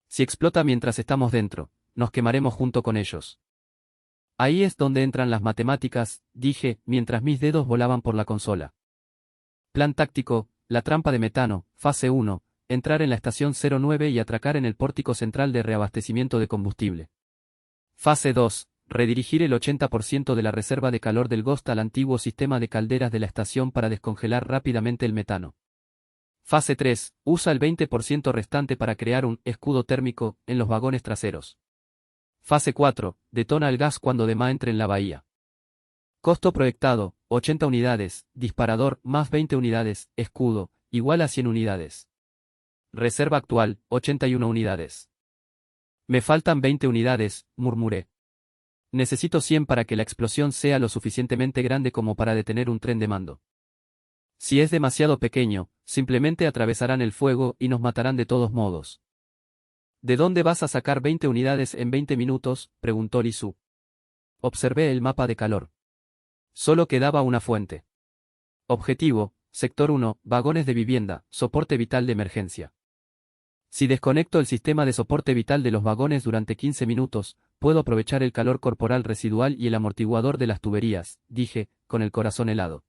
Si explota mientras estamos dentro, nos quemaremos junto con ellos. Ahí es donde entran las matemáticas, dije, mientras mis dedos volaban por la consola. Plan táctico, la trampa de metano, fase 1, entrar en la estación 09 y atracar en el pórtico central de reabastecimiento de combustible. Fase 2, redirigir el 80% de la reserva de calor del Ghost al antiguo sistema de calderas de la estación para descongelar rápidamente el metano. Fase 3, usa el 20% restante para crear un escudo térmico en los vagones traseros. Fase 4, detona el gas cuando Dema entre en la bahía. Costo proyectado, 80 unidades, disparador, más 20 unidades, escudo, igual a 100 unidades. Reserva actual, 81 unidades. Me faltan 20 unidades, murmuré. Necesito 100 para que la explosión sea lo suficientemente grande como para detener un tren de mando. Si es demasiado pequeño, simplemente atravesarán el fuego y nos matarán de todos modos. ¿De dónde vas a sacar 20 unidades en 20 minutos?, preguntó Li Su. Observé el mapa de calor. Solo quedaba una fuente. Objetivo, sector 1, vagones de vivienda, soporte vital de emergencia. Si desconecto el sistema de soporte vital de los vagones durante 15 minutos, puedo aprovechar el calor corporal residual y el amortiguador de las tuberías, dije, con el corazón helado.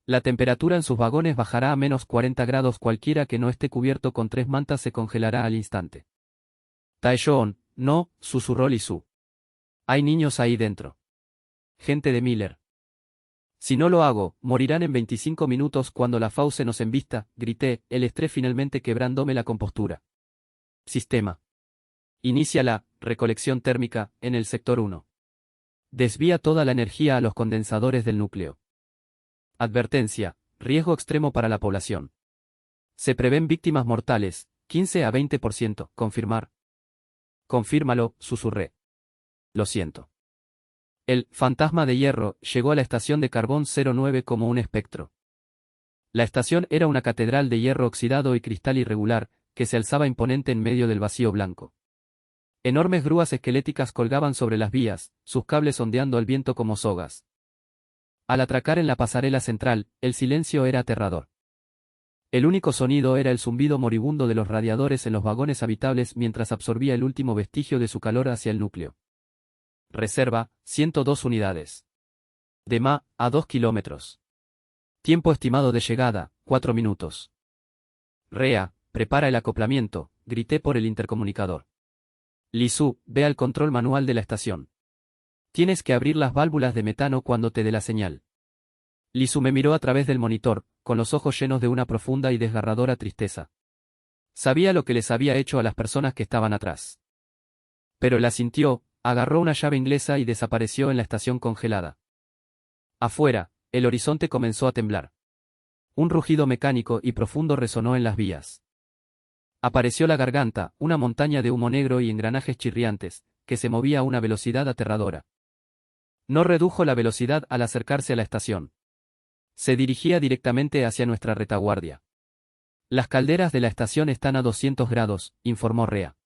La temperatura en sus vagones bajará a menos 40 grados. Cualquiera que no esté cubierto con 3 mantas se congelará al instante. Taeshoon, no, susurró Lisu. Hay niños ahí dentro. Gente de Miller. Si no lo hago, morirán en 25 minutos cuando la fauce nos embista, grité, el estrés finalmente quebrándome la compostura. Sistema. Inicia la recolección térmica en el sector 1. Desvía toda la energía a los condensadores del núcleo. Advertencia, riesgo extremo para la población. Se prevén víctimas mortales, 15 a 20%, confirmar. Confírmalo, susurré. Lo siento. El fantasma de hierro llegó a la estación de carbón 09 como un espectro. La estación era una catedral de hierro oxidado y cristal irregular, que se alzaba imponente en medio del vacío blanco. Enormes grúas esqueléticas colgaban sobre las vías, sus cables ondeando al viento como sogas. Al atracar en la pasarela central, el silencio era aterrador. El único sonido era el zumbido moribundo de los radiadores en los vagones habitables mientras absorbía el último vestigio de su calor hacia el núcleo. Reserva, 102 unidades. De Ma, a 2 kilómetros. Tiempo estimado de llegada, 4 minutos. Rea, prepara el acoplamiento, grité por el intercomunicador. Lisu, ve al control manual de la estación. Tienes que abrir las válvulas de metano cuando te dé la señal. Lisu me miró a través del monitor, con los ojos llenos de una profunda y desgarradora tristeza. Sabía lo que les había hecho a las personas que estaban atrás. Pero la sintió, agarró una llave inglesa y desapareció en la estación congelada. Afuera, el horizonte comenzó a temblar. Un rugido mecánico y profundo resonó en las vías. Apareció la garganta, una montaña de humo negro y engranajes chirriantes, que se movía a una velocidad aterradora. No redujo la velocidad al acercarse a la estación. Se dirigía directamente hacia nuestra retaguardia. Las calderas de la estación están a 200 grados, informó Rea.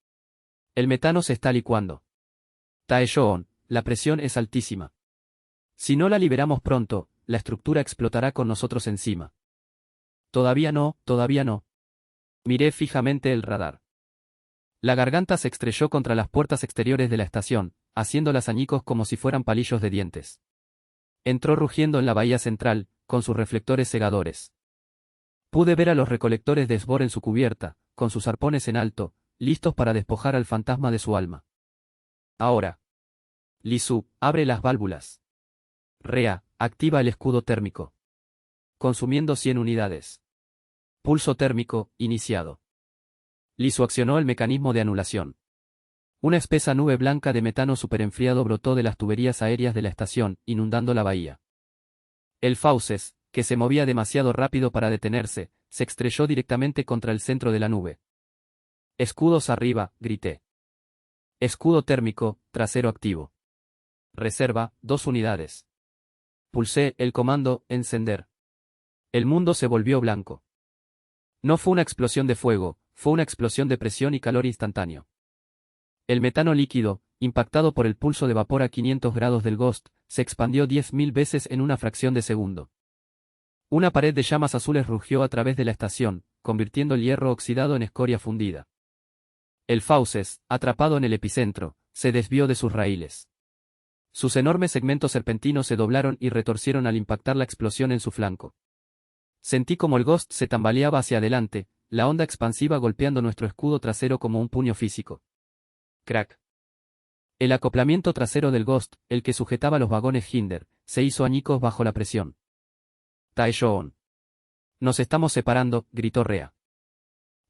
El metano se está licuando. Taeshoon, la presión es altísima. Si no la liberamos pronto, la estructura explotará con nosotros encima. Todavía no, todavía no. Miré fijamente el radar. La garganta se estrelló contra las puertas exteriores de la estación, haciéndolas añicos como si fueran palillos de dientes. Entró rugiendo en la bahía central, con sus reflectores cegadores. Pude ver a los recolectores de Sbor en su cubierta, con sus arpones en alto, listos para despojar al fantasma de su alma. Ahora. Lisu, abre las válvulas. Rea, activa el escudo térmico. Consumiendo 100 unidades. Pulso térmico, iniciado. Lisu accionó el mecanismo de anulación. Una espesa nube blanca de metano superenfriado brotó de las tuberías aéreas de la estación, inundando la bahía. El Fauces, que se movía demasiado rápido para detenerse, se estrelló directamente contra el centro de la nube. Escudos arriba, grité. Escudo térmico, trasero activo. Reserva, 2 unidades. Pulsé el comando, encender. El mundo se volvió blanco. No fue una explosión de fuego, fue una explosión de presión y calor instantáneo. El metano líquido, impactado por el pulso de vapor a 500 grados del Ghost, se expandió 10.000 veces en una fracción de segundo. Una pared de llamas azules rugió a través de la estación, convirtiendo el hierro oxidado en escoria fundida. El Fauces, atrapado en el epicentro, se desvió de sus raíles. Sus enormes segmentos serpentinos se doblaron y retorcieron al impactar la explosión en su flanco. Sentí como el Ghost se tambaleaba hacia adelante, la onda expansiva golpeando nuestro escudo trasero como un puño físico. Crack. El acoplamiento trasero del Ghost, el que sujetaba los vagones Hinder, se hizo añicos bajo la presión. Taeshoon. Nos estamos separando, gritó Rea.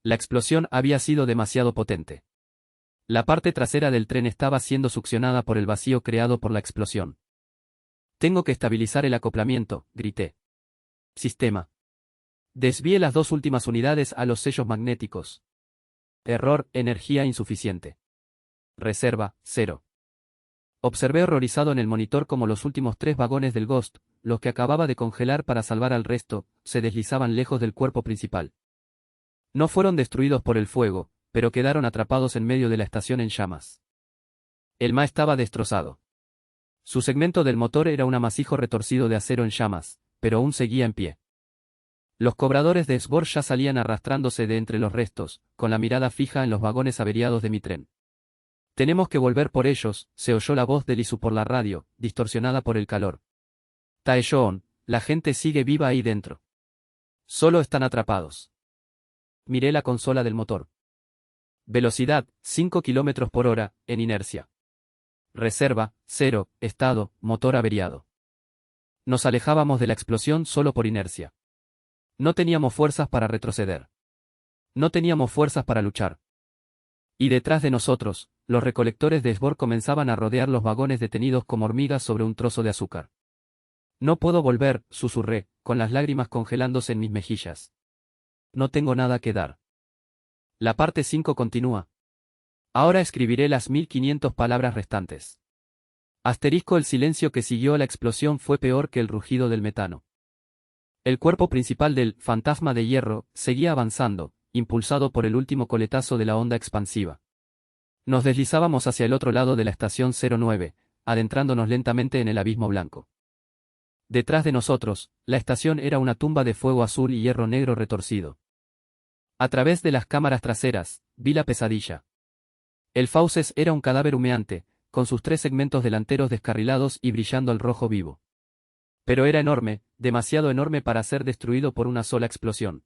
La explosión había sido demasiado potente. La parte trasera del tren estaba siendo succionada por el vacío creado por la explosión. Tengo que estabilizar el acoplamiento, grité. Sistema. Desvíe las 2 últimas unidades a los sellos magnéticos. Error, energía insuficiente. Reserva, 0. Observé horrorizado en el monitor como los últimos 3 vagones del Ghost, los que acababa de congelar para salvar al resto, se deslizaban lejos del cuerpo principal. No fueron destruidos por el fuego, pero quedaron atrapados en medio de la estación en llamas. El Ma estaba destrozado. Su segmento del motor era un amasijo retorcido de acero en llamas, pero aún seguía en pie. Los cobradores de esbor ya salían arrastrándose de entre los restos, con la mirada fija en los vagones averiados de mi tren. Tenemos que volver por ellos, se oyó la voz de Lisu por la radio, distorsionada por el calor. Taeyeon, la gente sigue viva ahí dentro. Solo están atrapados. Miré la consola del motor. Velocidad, 5 km por hora, en inercia. Reserva, 0, estado, motor averiado. Nos alejábamos de la explosión solo por inercia. No teníamos fuerzas para retroceder. No teníamos fuerzas para luchar. Y detrás de nosotros, los recolectores de esbor comenzaban a rodear los vagones detenidos como hormigas sobre un trozo de azúcar. No puedo volver, susurré, con las lágrimas congelándose en mis mejillas. No tengo nada que dar. La parte 5 continúa. Ahora escribiré las 1500 palabras restantes. Asterisco. El silencio que siguió a la explosión fue peor que el rugido del metano. El cuerpo principal del fantasma de hierro seguía avanzando, impulsado por el último coletazo de la onda expansiva. Nos deslizábamos hacia el otro lado de la estación 09, adentrándonos lentamente en el abismo blanco. Detrás de nosotros, la estación era una tumba de fuego azul y hierro negro retorcido. A través de las cámaras traseras, vi la pesadilla. El Fauces era un cadáver humeante, con sus 3 segmentos delanteros descarrilados y brillando al rojo vivo. Pero era enorme, demasiado enorme para ser destruido por una sola explosión.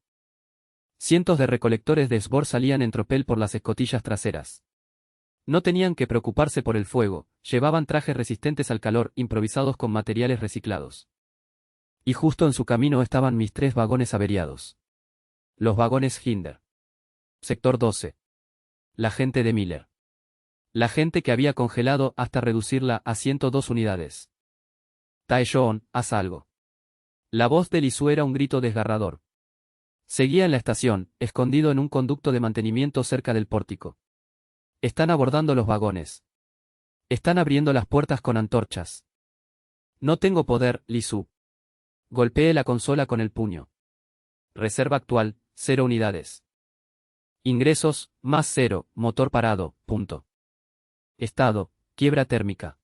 Cientos de recolectores de esbor salían en tropel por las escotillas traseras. No tenían que preocuparse por el fuego, llevaban trajes resistentes al calor improvisados con materiales reciclados. Y justo en su camino estaban mis 3 vagones averiados. Los vagones Hinder. Sector 12. La gente de Miller. La gente que había congelado hasta reducirla a 102 unidades. Taeyeon, haz algo. La voz de Lisu era un grito desgarrador. Seguía en la estación, escondido en un conducto de mantenimiento cerca del pórtico. Están abordando los vagones. Están abriendo las puertas con antorchas. No tengo poder, Lisu. Golpeé la consola con el puño. Reserva actual, 0 unidades. Ingresos, más 0, motor parado, punto. Estado, quiebra térmica.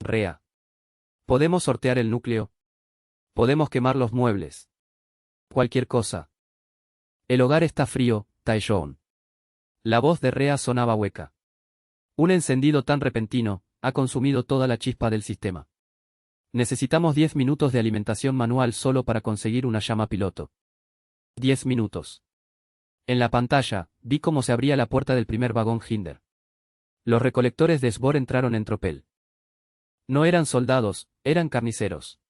REA. ¿Podemos sortear el núcleo? Podemos quemar los muebles. Cualquier cosa. El hogar está frío, Taeyeon. La voz de Rea sonaba hueca. Un encendido tan repentino ha consumido toda la chispa del sistema. Necesitamos 10 minutos de alimentación manual solo para conseguir una llama piloto. 10 minutos. En la pantalla, vi cómo se abría la puerta del primer vagón Hinder. Los recolectores de esbor entraron en tropel. No eran soldados, eran carniceros.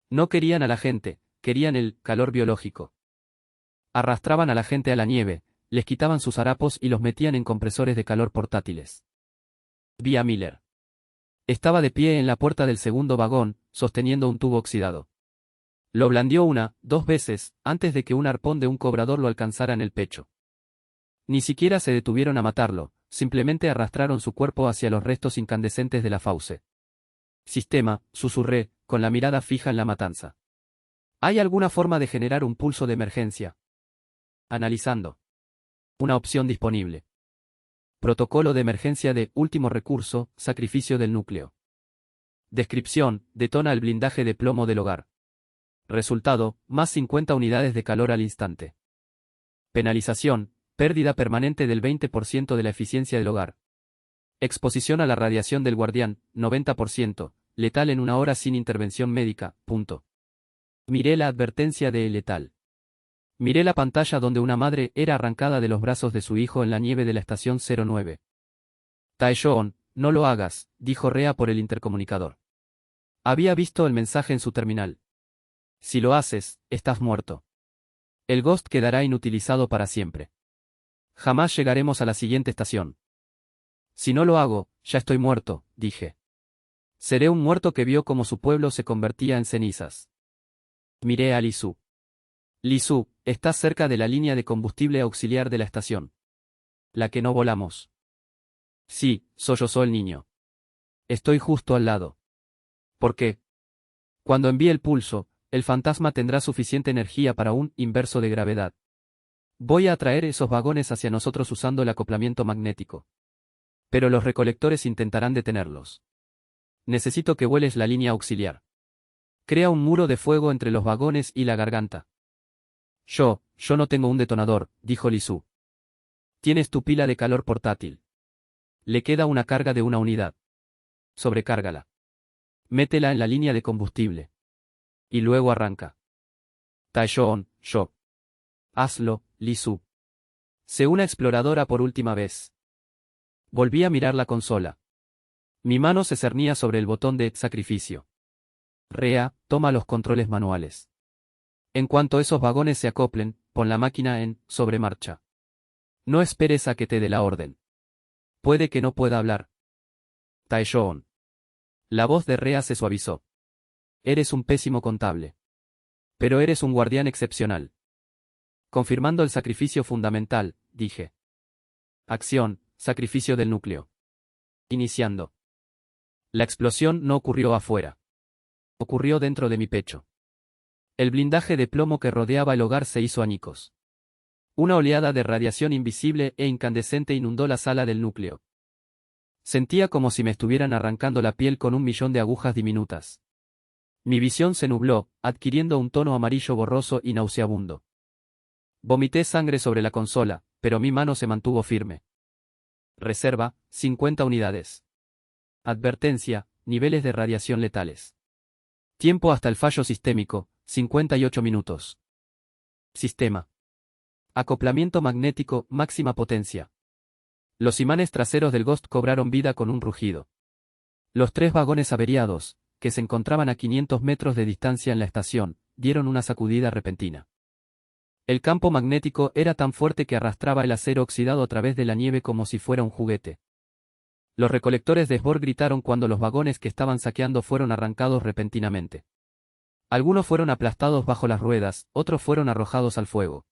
No querían a la gente, querían el calor biológico. Arrastraban a la gente a la nieve, les quitaban sus harapos y los metían en compresores de calor portátiles. Vi a Miller. Estaba de pie en la puerta del segundo vagón, sosteniendo un tubo oxidado. Lo blandió 2 veces, antes de que un arpón de un cobrador lo alcanzara en el pecho. Ni siquiera se detuvieron a matarlo, simplemente arrastraron su cuerpo hacia los restos incandescentes de la fauce. Sistema, susurré, con la mirada fija en la matanza. ¿Hay alguna forma de generar un pulso de emergencia? Analizando. Una opción disponible. Protocolo de emergencia de último recurso, sacrificio del núcleo. Descripción, detona el blindaje de plomo del hogar. Resultado, más 50 unidades de calor al instante. Penalización, pérdida permanente del 20% de la eficiencia del hogar. Exposición a la radiación del guardián, 90%, letal en 1 hora sin intervención médica, punto. Miré la advertencia de letal. Miré la pantalla donde una madre era arrancada de los brazos de su hijo en la nieve de la estación 09. Taeyeon, no lo hagas, dijo Rea por el intercomunicador. Había visto el mensaje en su terminal. Si lo haces, estás muerto. El Ghost quedará inutilizado para siempre. Jamás llegaremos a la siguiente estación. Si no lo hago, ya estoy muerto, dije. Seré un muerto que vio cómo su pueblo se convertía en cenizas. Miré a Lisu. Lisu, estás cerca de la línea de combustible auxiliar de la estación. La que no volamos. Sí, sollozó el niño. Estoy justo al lado. ¿Por qué? Cuando envíe el pulso, el fantasma tendrá suficiente energía para un inverso de gravedad. Voy a atraer esos vagones hacia nosotros usando el acoplamiento magnético. Pero los recolectores intentarán detenerlos. Necesito que vueles la línea auxiliar. Crea un muro de fuego entre los vagones y la garganta. Yo no tengo un detonador, dijo Li Su. Tienes tu pila de calor portátil. Le queda una carga de una unidad. Sobrecárgala. Métela en la línea de combustible. Y luego arranca. Taishoon, yo. Hazlo, Li Su. Sé una exploradora por última vez. Volví a mirar la consola. Mi mano se cernía sobre el botón de sacrificio. Rea, toma los controles manuales. En cuanto esos vagones se acoplen, pon la máquina en sobremarcha. No esperes a que te dé la orden. Puede que no pueda hablar. Taishoon. La voz de Rea se suavizó. Eres un pésimo contable. Pero eres un guardián excepcional. Confirmando el sacrificio fundamental, dije. Acción, sacrificio del núcleo. Iniciando. La explosión no ocurrió afuera. Ocurrió dentro de mi pecho. El blindaje de plomo que rodeaba el hogar se hizo añicos. Una oleada de radiación invisible e incandescente inundó la sala del núcleo. Sentía como si me estuvieran arrancando la piel con 1.000.000 de agujas diminutas. Mi visión se nubló, adquiriendo un tono amarillo borroso y nauseabundo. Vomité sangre sobre la consola, pero mi mano se mantuvo firme. Reserva, 50 unidades. Advertencia, niveles de radiación letales. Tiempo hasta el fallo sistémico, 58 minutos. Sistema. Acoplamiento magnético, máxima potencia. Los imanes traseros del Ghost cobraron vida con un rugido. Los 3 vagones averiados, que se encontraban a 500 metros de distancia en la estación, dieron una sacudida repentina. El campo magnético era tan fuerte que arrastraba el acero oxidado a través de la nieve como si fuera un juguete. Los recolectores de Sbor gritaron cuando los vagones que estaban saqueando fueron arrancados repentinamente. Algunos fueron aplastados bajo las ruedas, otros fueron arrojados al fuego.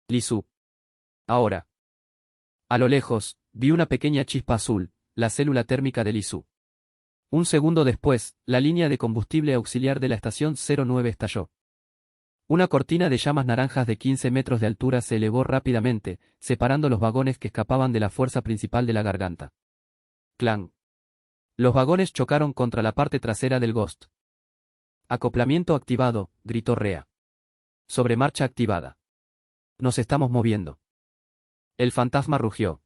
Li Su. Ahora. A lo lejos, vi una pequeña chispa azul, la célula térmica de Li Su. Un segundo después, la línea de combustible auxiliar de la estación 09 estalló. Una cortina de llamas naranjas de 15 metros de altura se elevó rápidamente, separando los vagones que escapaban de la fuerza principal de la garganta. Clang. Los vagones chocaron contra la parte trasera del Ghost. Acoplamiento activado, gritó Rea. Sobremarcha activada. Nos estamos moviendo. El fantasma rugió.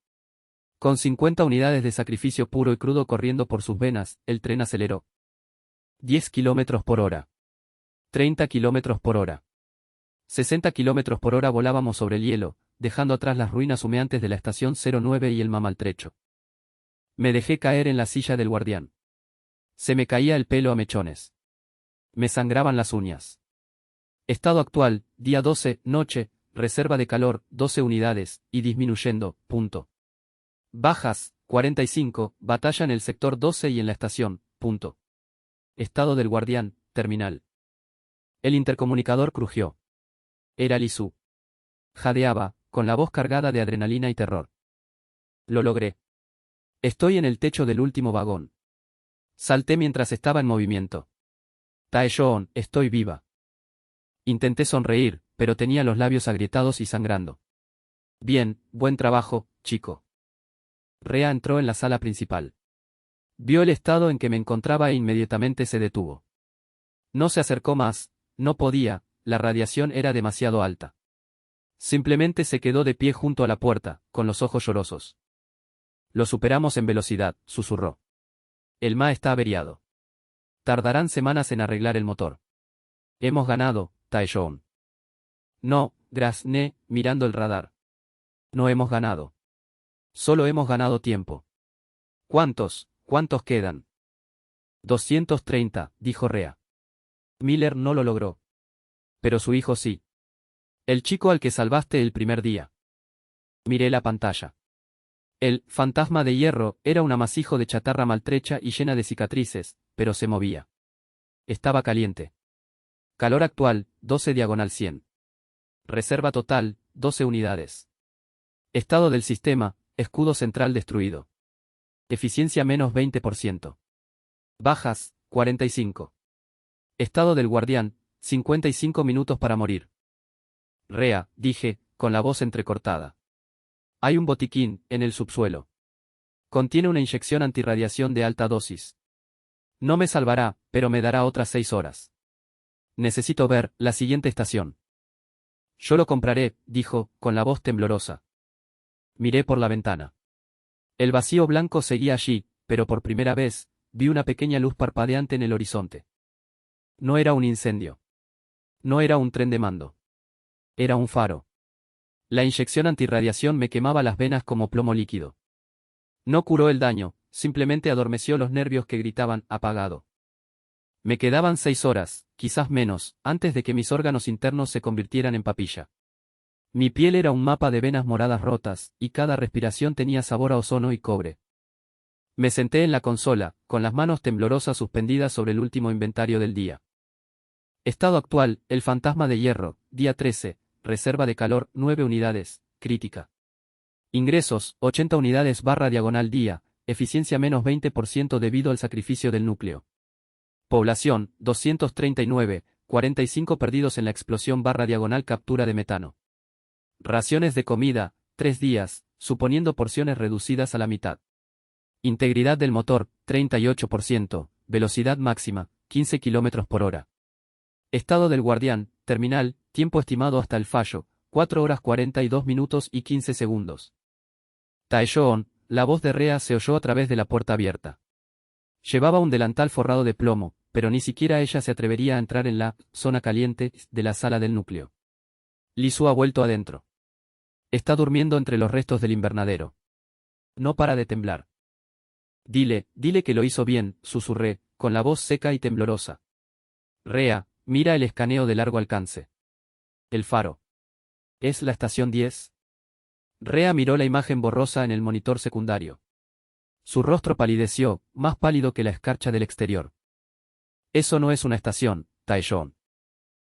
Con 50 unidades de sacrificio puro y crudo corriendo por sus venas, el tren aceleró. 10 kilómetros por hora. 30 kilómetros por hora. 60 kilómetros por hora volábamos sobre el hielo, dejando atrás las ruinas humeantes de la estación 09 y el mamaltrecho. Me dejé caer en la silla del guardián. Se me caía el pelo a mechones. Me sangraban las uñas. Estado actual, día 12, noche, reserva de calor, 12 unidades, y disminuyendo, punto. Bajas, 45, batalla en el sector 12 y en la estación, punto. Estado del guardián, terminal. El intercomunicador crujió. Era Li Su. Jadeaba, con la voz cargada de adrenalina y terror. Lo logré. Estoy en el techo del último vagón. Salté mientras estaba en movimiento. Taeshoon, estoy viva. Intenté sonreír, pero tenía los labios agrietados y sangrando. Bien, buen trabajo, chico. Rea entró en la sala principal. Vio el estado en que me encontraba e inmediatamente se detuvo. No se acercó más, no podía, la radiación era demasiado alta. Simplemente se quedó de pie junto a la puerta, con los ojos llorosos. Lo superamos en velocidad, susurró. El Ma está averiado. Tardarán semanas en arreglar el motor. Hemos ganado, Taeshoon. No, grazné, mirando el radar. No hemos ganado. Solo hemos ganado tiempo. ¿Cuántos quedan? 230, dijo Rea. Miller no lo logró. Pero su hijo sí. El chico al que salvaste el primer día. Miré la pantalla. El fantasma de hierro era un amasijo de chatarra maltrecha y llena de cicatrices, pero se movía. Estaba caliente. Calor actual, 12 diagonal 100. Reserva total, 12 unidades. Estado del sistema, escudo central destruido. Eficiencia menos 20%. Bajas, 45. Estado del guardián, 55 minutos para morir. Rea, dije, con la voz entrecortada. Hay un botiquín, en el subsuelo. Contiene una inyección antirradiación de alta dosis. No me salvará, pero me dará otras 6 horas. Necesito ver la siguiente estación. Yo lo compraré, dijo, con la voz temblorosa. Miré por la ventana. El vacío blanco seguía allí, pero por primera vez, vi una pequeña luz parpadeante en el horizonte. No era un incendio. No era un tren de mando. Era un faro. La inyección antirradiación me quemaba las venas como plomo líquido. No curó el daño, simplemente adormeció los nervios que gritaban apagado. Me quedaban 6 horas, quizás menos, antes de que mis órganos internos se convirtieran en papilla. Mi piel era un mapa de venas moradas rotas, y cada respiración tenía sabor a ozono y cobre. Me senté en la consola, con las manos temblorosas suspendidas sobre el último inventario del día. Estado actual, el fantasma de hierro, día 13, reserva de calor, 9 unidades, crítica. Ingresos, 80 unidades barra diagonal día, eficiencia menos 20% debido al sacrificio del núcleo. Población, 239, 45 perdidos en la explosión barra diagonal captura de metano. Raciones de comida, 3 días, suponiendo porciones reducidas a la mitad. Integridad del motor, 38%, velocidad máxima, 15 km por hora. Estado del guardián, terminal, tiempo estimado hasta el fallo, 4 horas 42 minutos y 15 segundos. Taeshoon, la voz de Rea se oyó a través de la puerta abierta. Llevaba un delantal forrado de plomo, pero ni siquiera ella se atrevería a entrar en la zona caliente de la sala del núcleo. Lisu ha vuelto adentro. Está durmiendo entre los restos del invernadero. No para de temblar. Dile que lo hizo bien, susurré, con la voz seca y temblorosa. Rea, mira el escaneo de largo alcance. El faro. ¿Es la estación 10? Rea miró la imagen borrosa en el monitor secundario. Su rostro palideció, más pálido que la escarcha del exterior. Eso no es una estación, Taeshoon.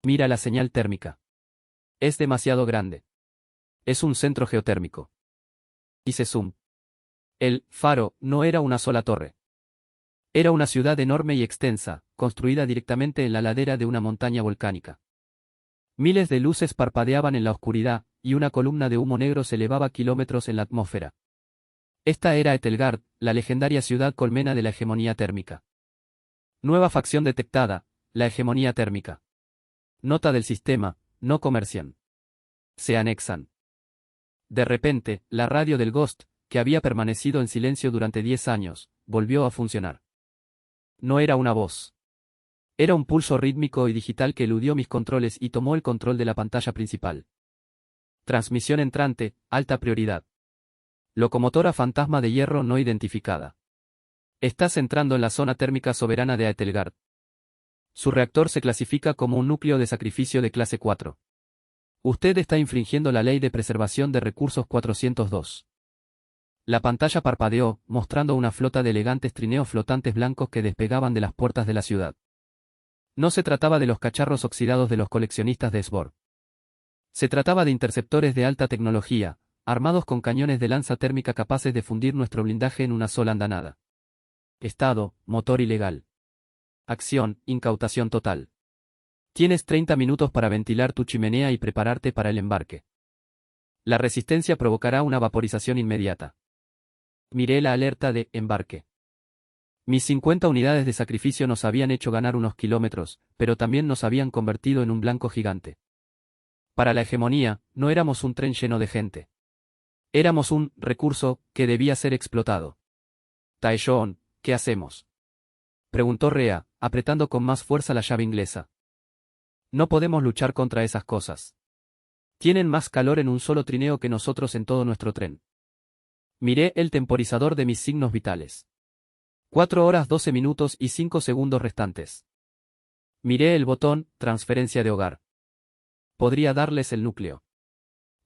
Mira la señal térmica. Es demasiado grande. Es un centro geotérmico. Hice zoom. El faro no era una sola torre. Era una ciudad enorme y extensa, construida directamente en la ladera de una montaña volcánica. Miles de luces parpadeaban en la oscuridad, y una columna de humo negro se elevaba kilómetros en la atmósfera. Esta era Etelgard, la legendaria ciudad colmena de la hegemonía térmica. Nueva facción detectada, la hegemonía térmica. Nota del sistema, no comercian. Se anexan. De repente, la radio del Ghost, que había permanecido en silencio durante 10 años, volvió a funcionar. No era una voz. Era un pulso rítmico y digital que eludió mis controles y tomó el control de la pantalla principal. Transmisión entrante, alta prioridad. Locomotora fantasma de hierro no identificada. Estás entrando en la zona térmica soberana de Aetelgard. Su reactor se clasifica como un núcleo de sacrificio de clase 4. Usted está infringiendo la ley de preservación de recursos 402. La pantalla parpadeó, mostrando una flota de elegantes trineos flotantes blancos que despegaban de las puertas de la ciudad. No se trataba de los cacharros oxidados de los coleccionistas de Sbor. Se trataba de interceptores de alta tecnología, armados con cañones de lanza térmica capaces de fundir nuestro blindaje en una sola andanada. Estado, motor ilegal. Acción, incautación total. Tienes 30 minutos para ventilar tu chimenea y prepararte para el embarque. La resistencia provocará una vaporización inmediata. Miré la alerta de embarque. Mis 50 unidades de sacrificio nos habían hecho ganar unos kilómetros, pero también nos habían convertido en un blanco gigante. Para la hegemonía, no éramos un tren lleno de gente. Éramos un recurso que debía ser explotado. Taeshoon, ¿qué hacemos?, preguntó Rea, apretando con más fuerza la llave inglesa. No podemos luchar contra esas cosas. Tienen más calor en un solo trineo que nosotros en todo nuestro tren. Miré el temporizador de mis signos vitales. 4 horas 12 minutos y 5 segundos restantes. Miré el botón, transferencia de hogar. Podría darles el núcleo.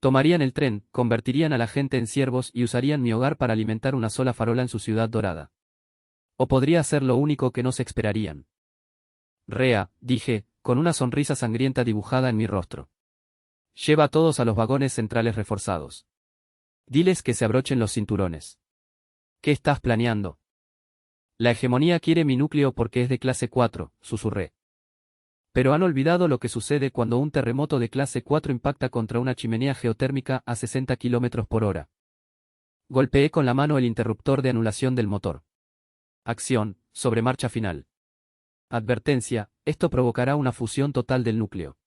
Tomarían el tren, convertirían a la gente en siervos y usarían mi hogar para alimentar una sola farola en su ciudad dorada. O podría ser lo único que no se esperarían. Rea, dije, con una sonrisa sangrienta dibujada en mi rostro. Lleva a todos a los vagones centrales reforzados. Diles que se abrochen los cinturones. ¿Qué estás planeando? La hegemonía quiere mi núcleo porque es de clase 4, susurré. Pero han olvidado lo que sucede cuando un terremoto de clase 4 impacta contra una chimenea geotérmica a 60 km por hora. Golpeé con la mano el interruptor de anulación del motor. Acción, sobre marcha final. Advertencia, esto provocará una fusión total del núcleo.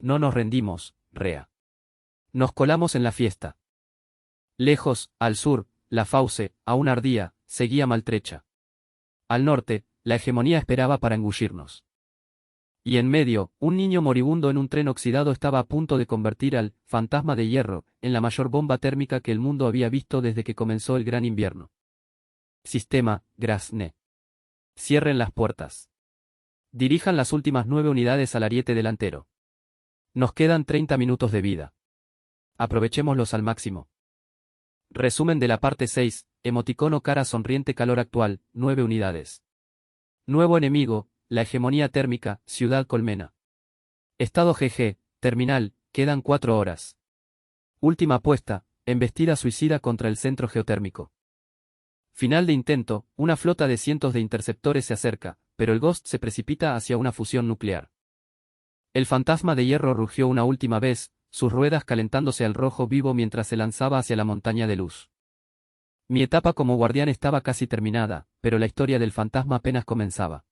No nos rendimos, Rea. Nos colamos en la fiesta. Lejos, al sur, la fauce, aún ardía, seguía maltrecha. Al norte, la hegemonía esperaba para engullirnos. Y en medio, un niño moribundo en un tren oxidado estaba a punto de convertir al fantasma de hierro en la mayor bomba térmica que el mundo había visto desde que comenzó el gran invierno. Sistema, Grasne. Cierren las puertas. Dirijan las últimas 9 unidades al ariete delantero. Nos quedan 30 minutos de vida. Aprovechémoslos al máximo. Resumen de la parte 6, emoticono cara sonriente calor actual, 9 unidades. Nuevo enemigo, la hegemonía térmica, Ciudad Colmena. Estado GG, terminal, quedan 4 horas. Última apuesta, embestida suicida contra el centro geotérmico. Final de intento, una flota de cientos de interceptores se acerca, pero el Ghost se precipita hacia una fusión nuclear. El fantasma de hierro rugió una última vez, sus ruedas calentándose al rojo vivo mientras se lanzaba hacia la montaña de luz. Mi etapa como guardián estaba casi terminada, pero la historia del fantasma apenas comenzaba.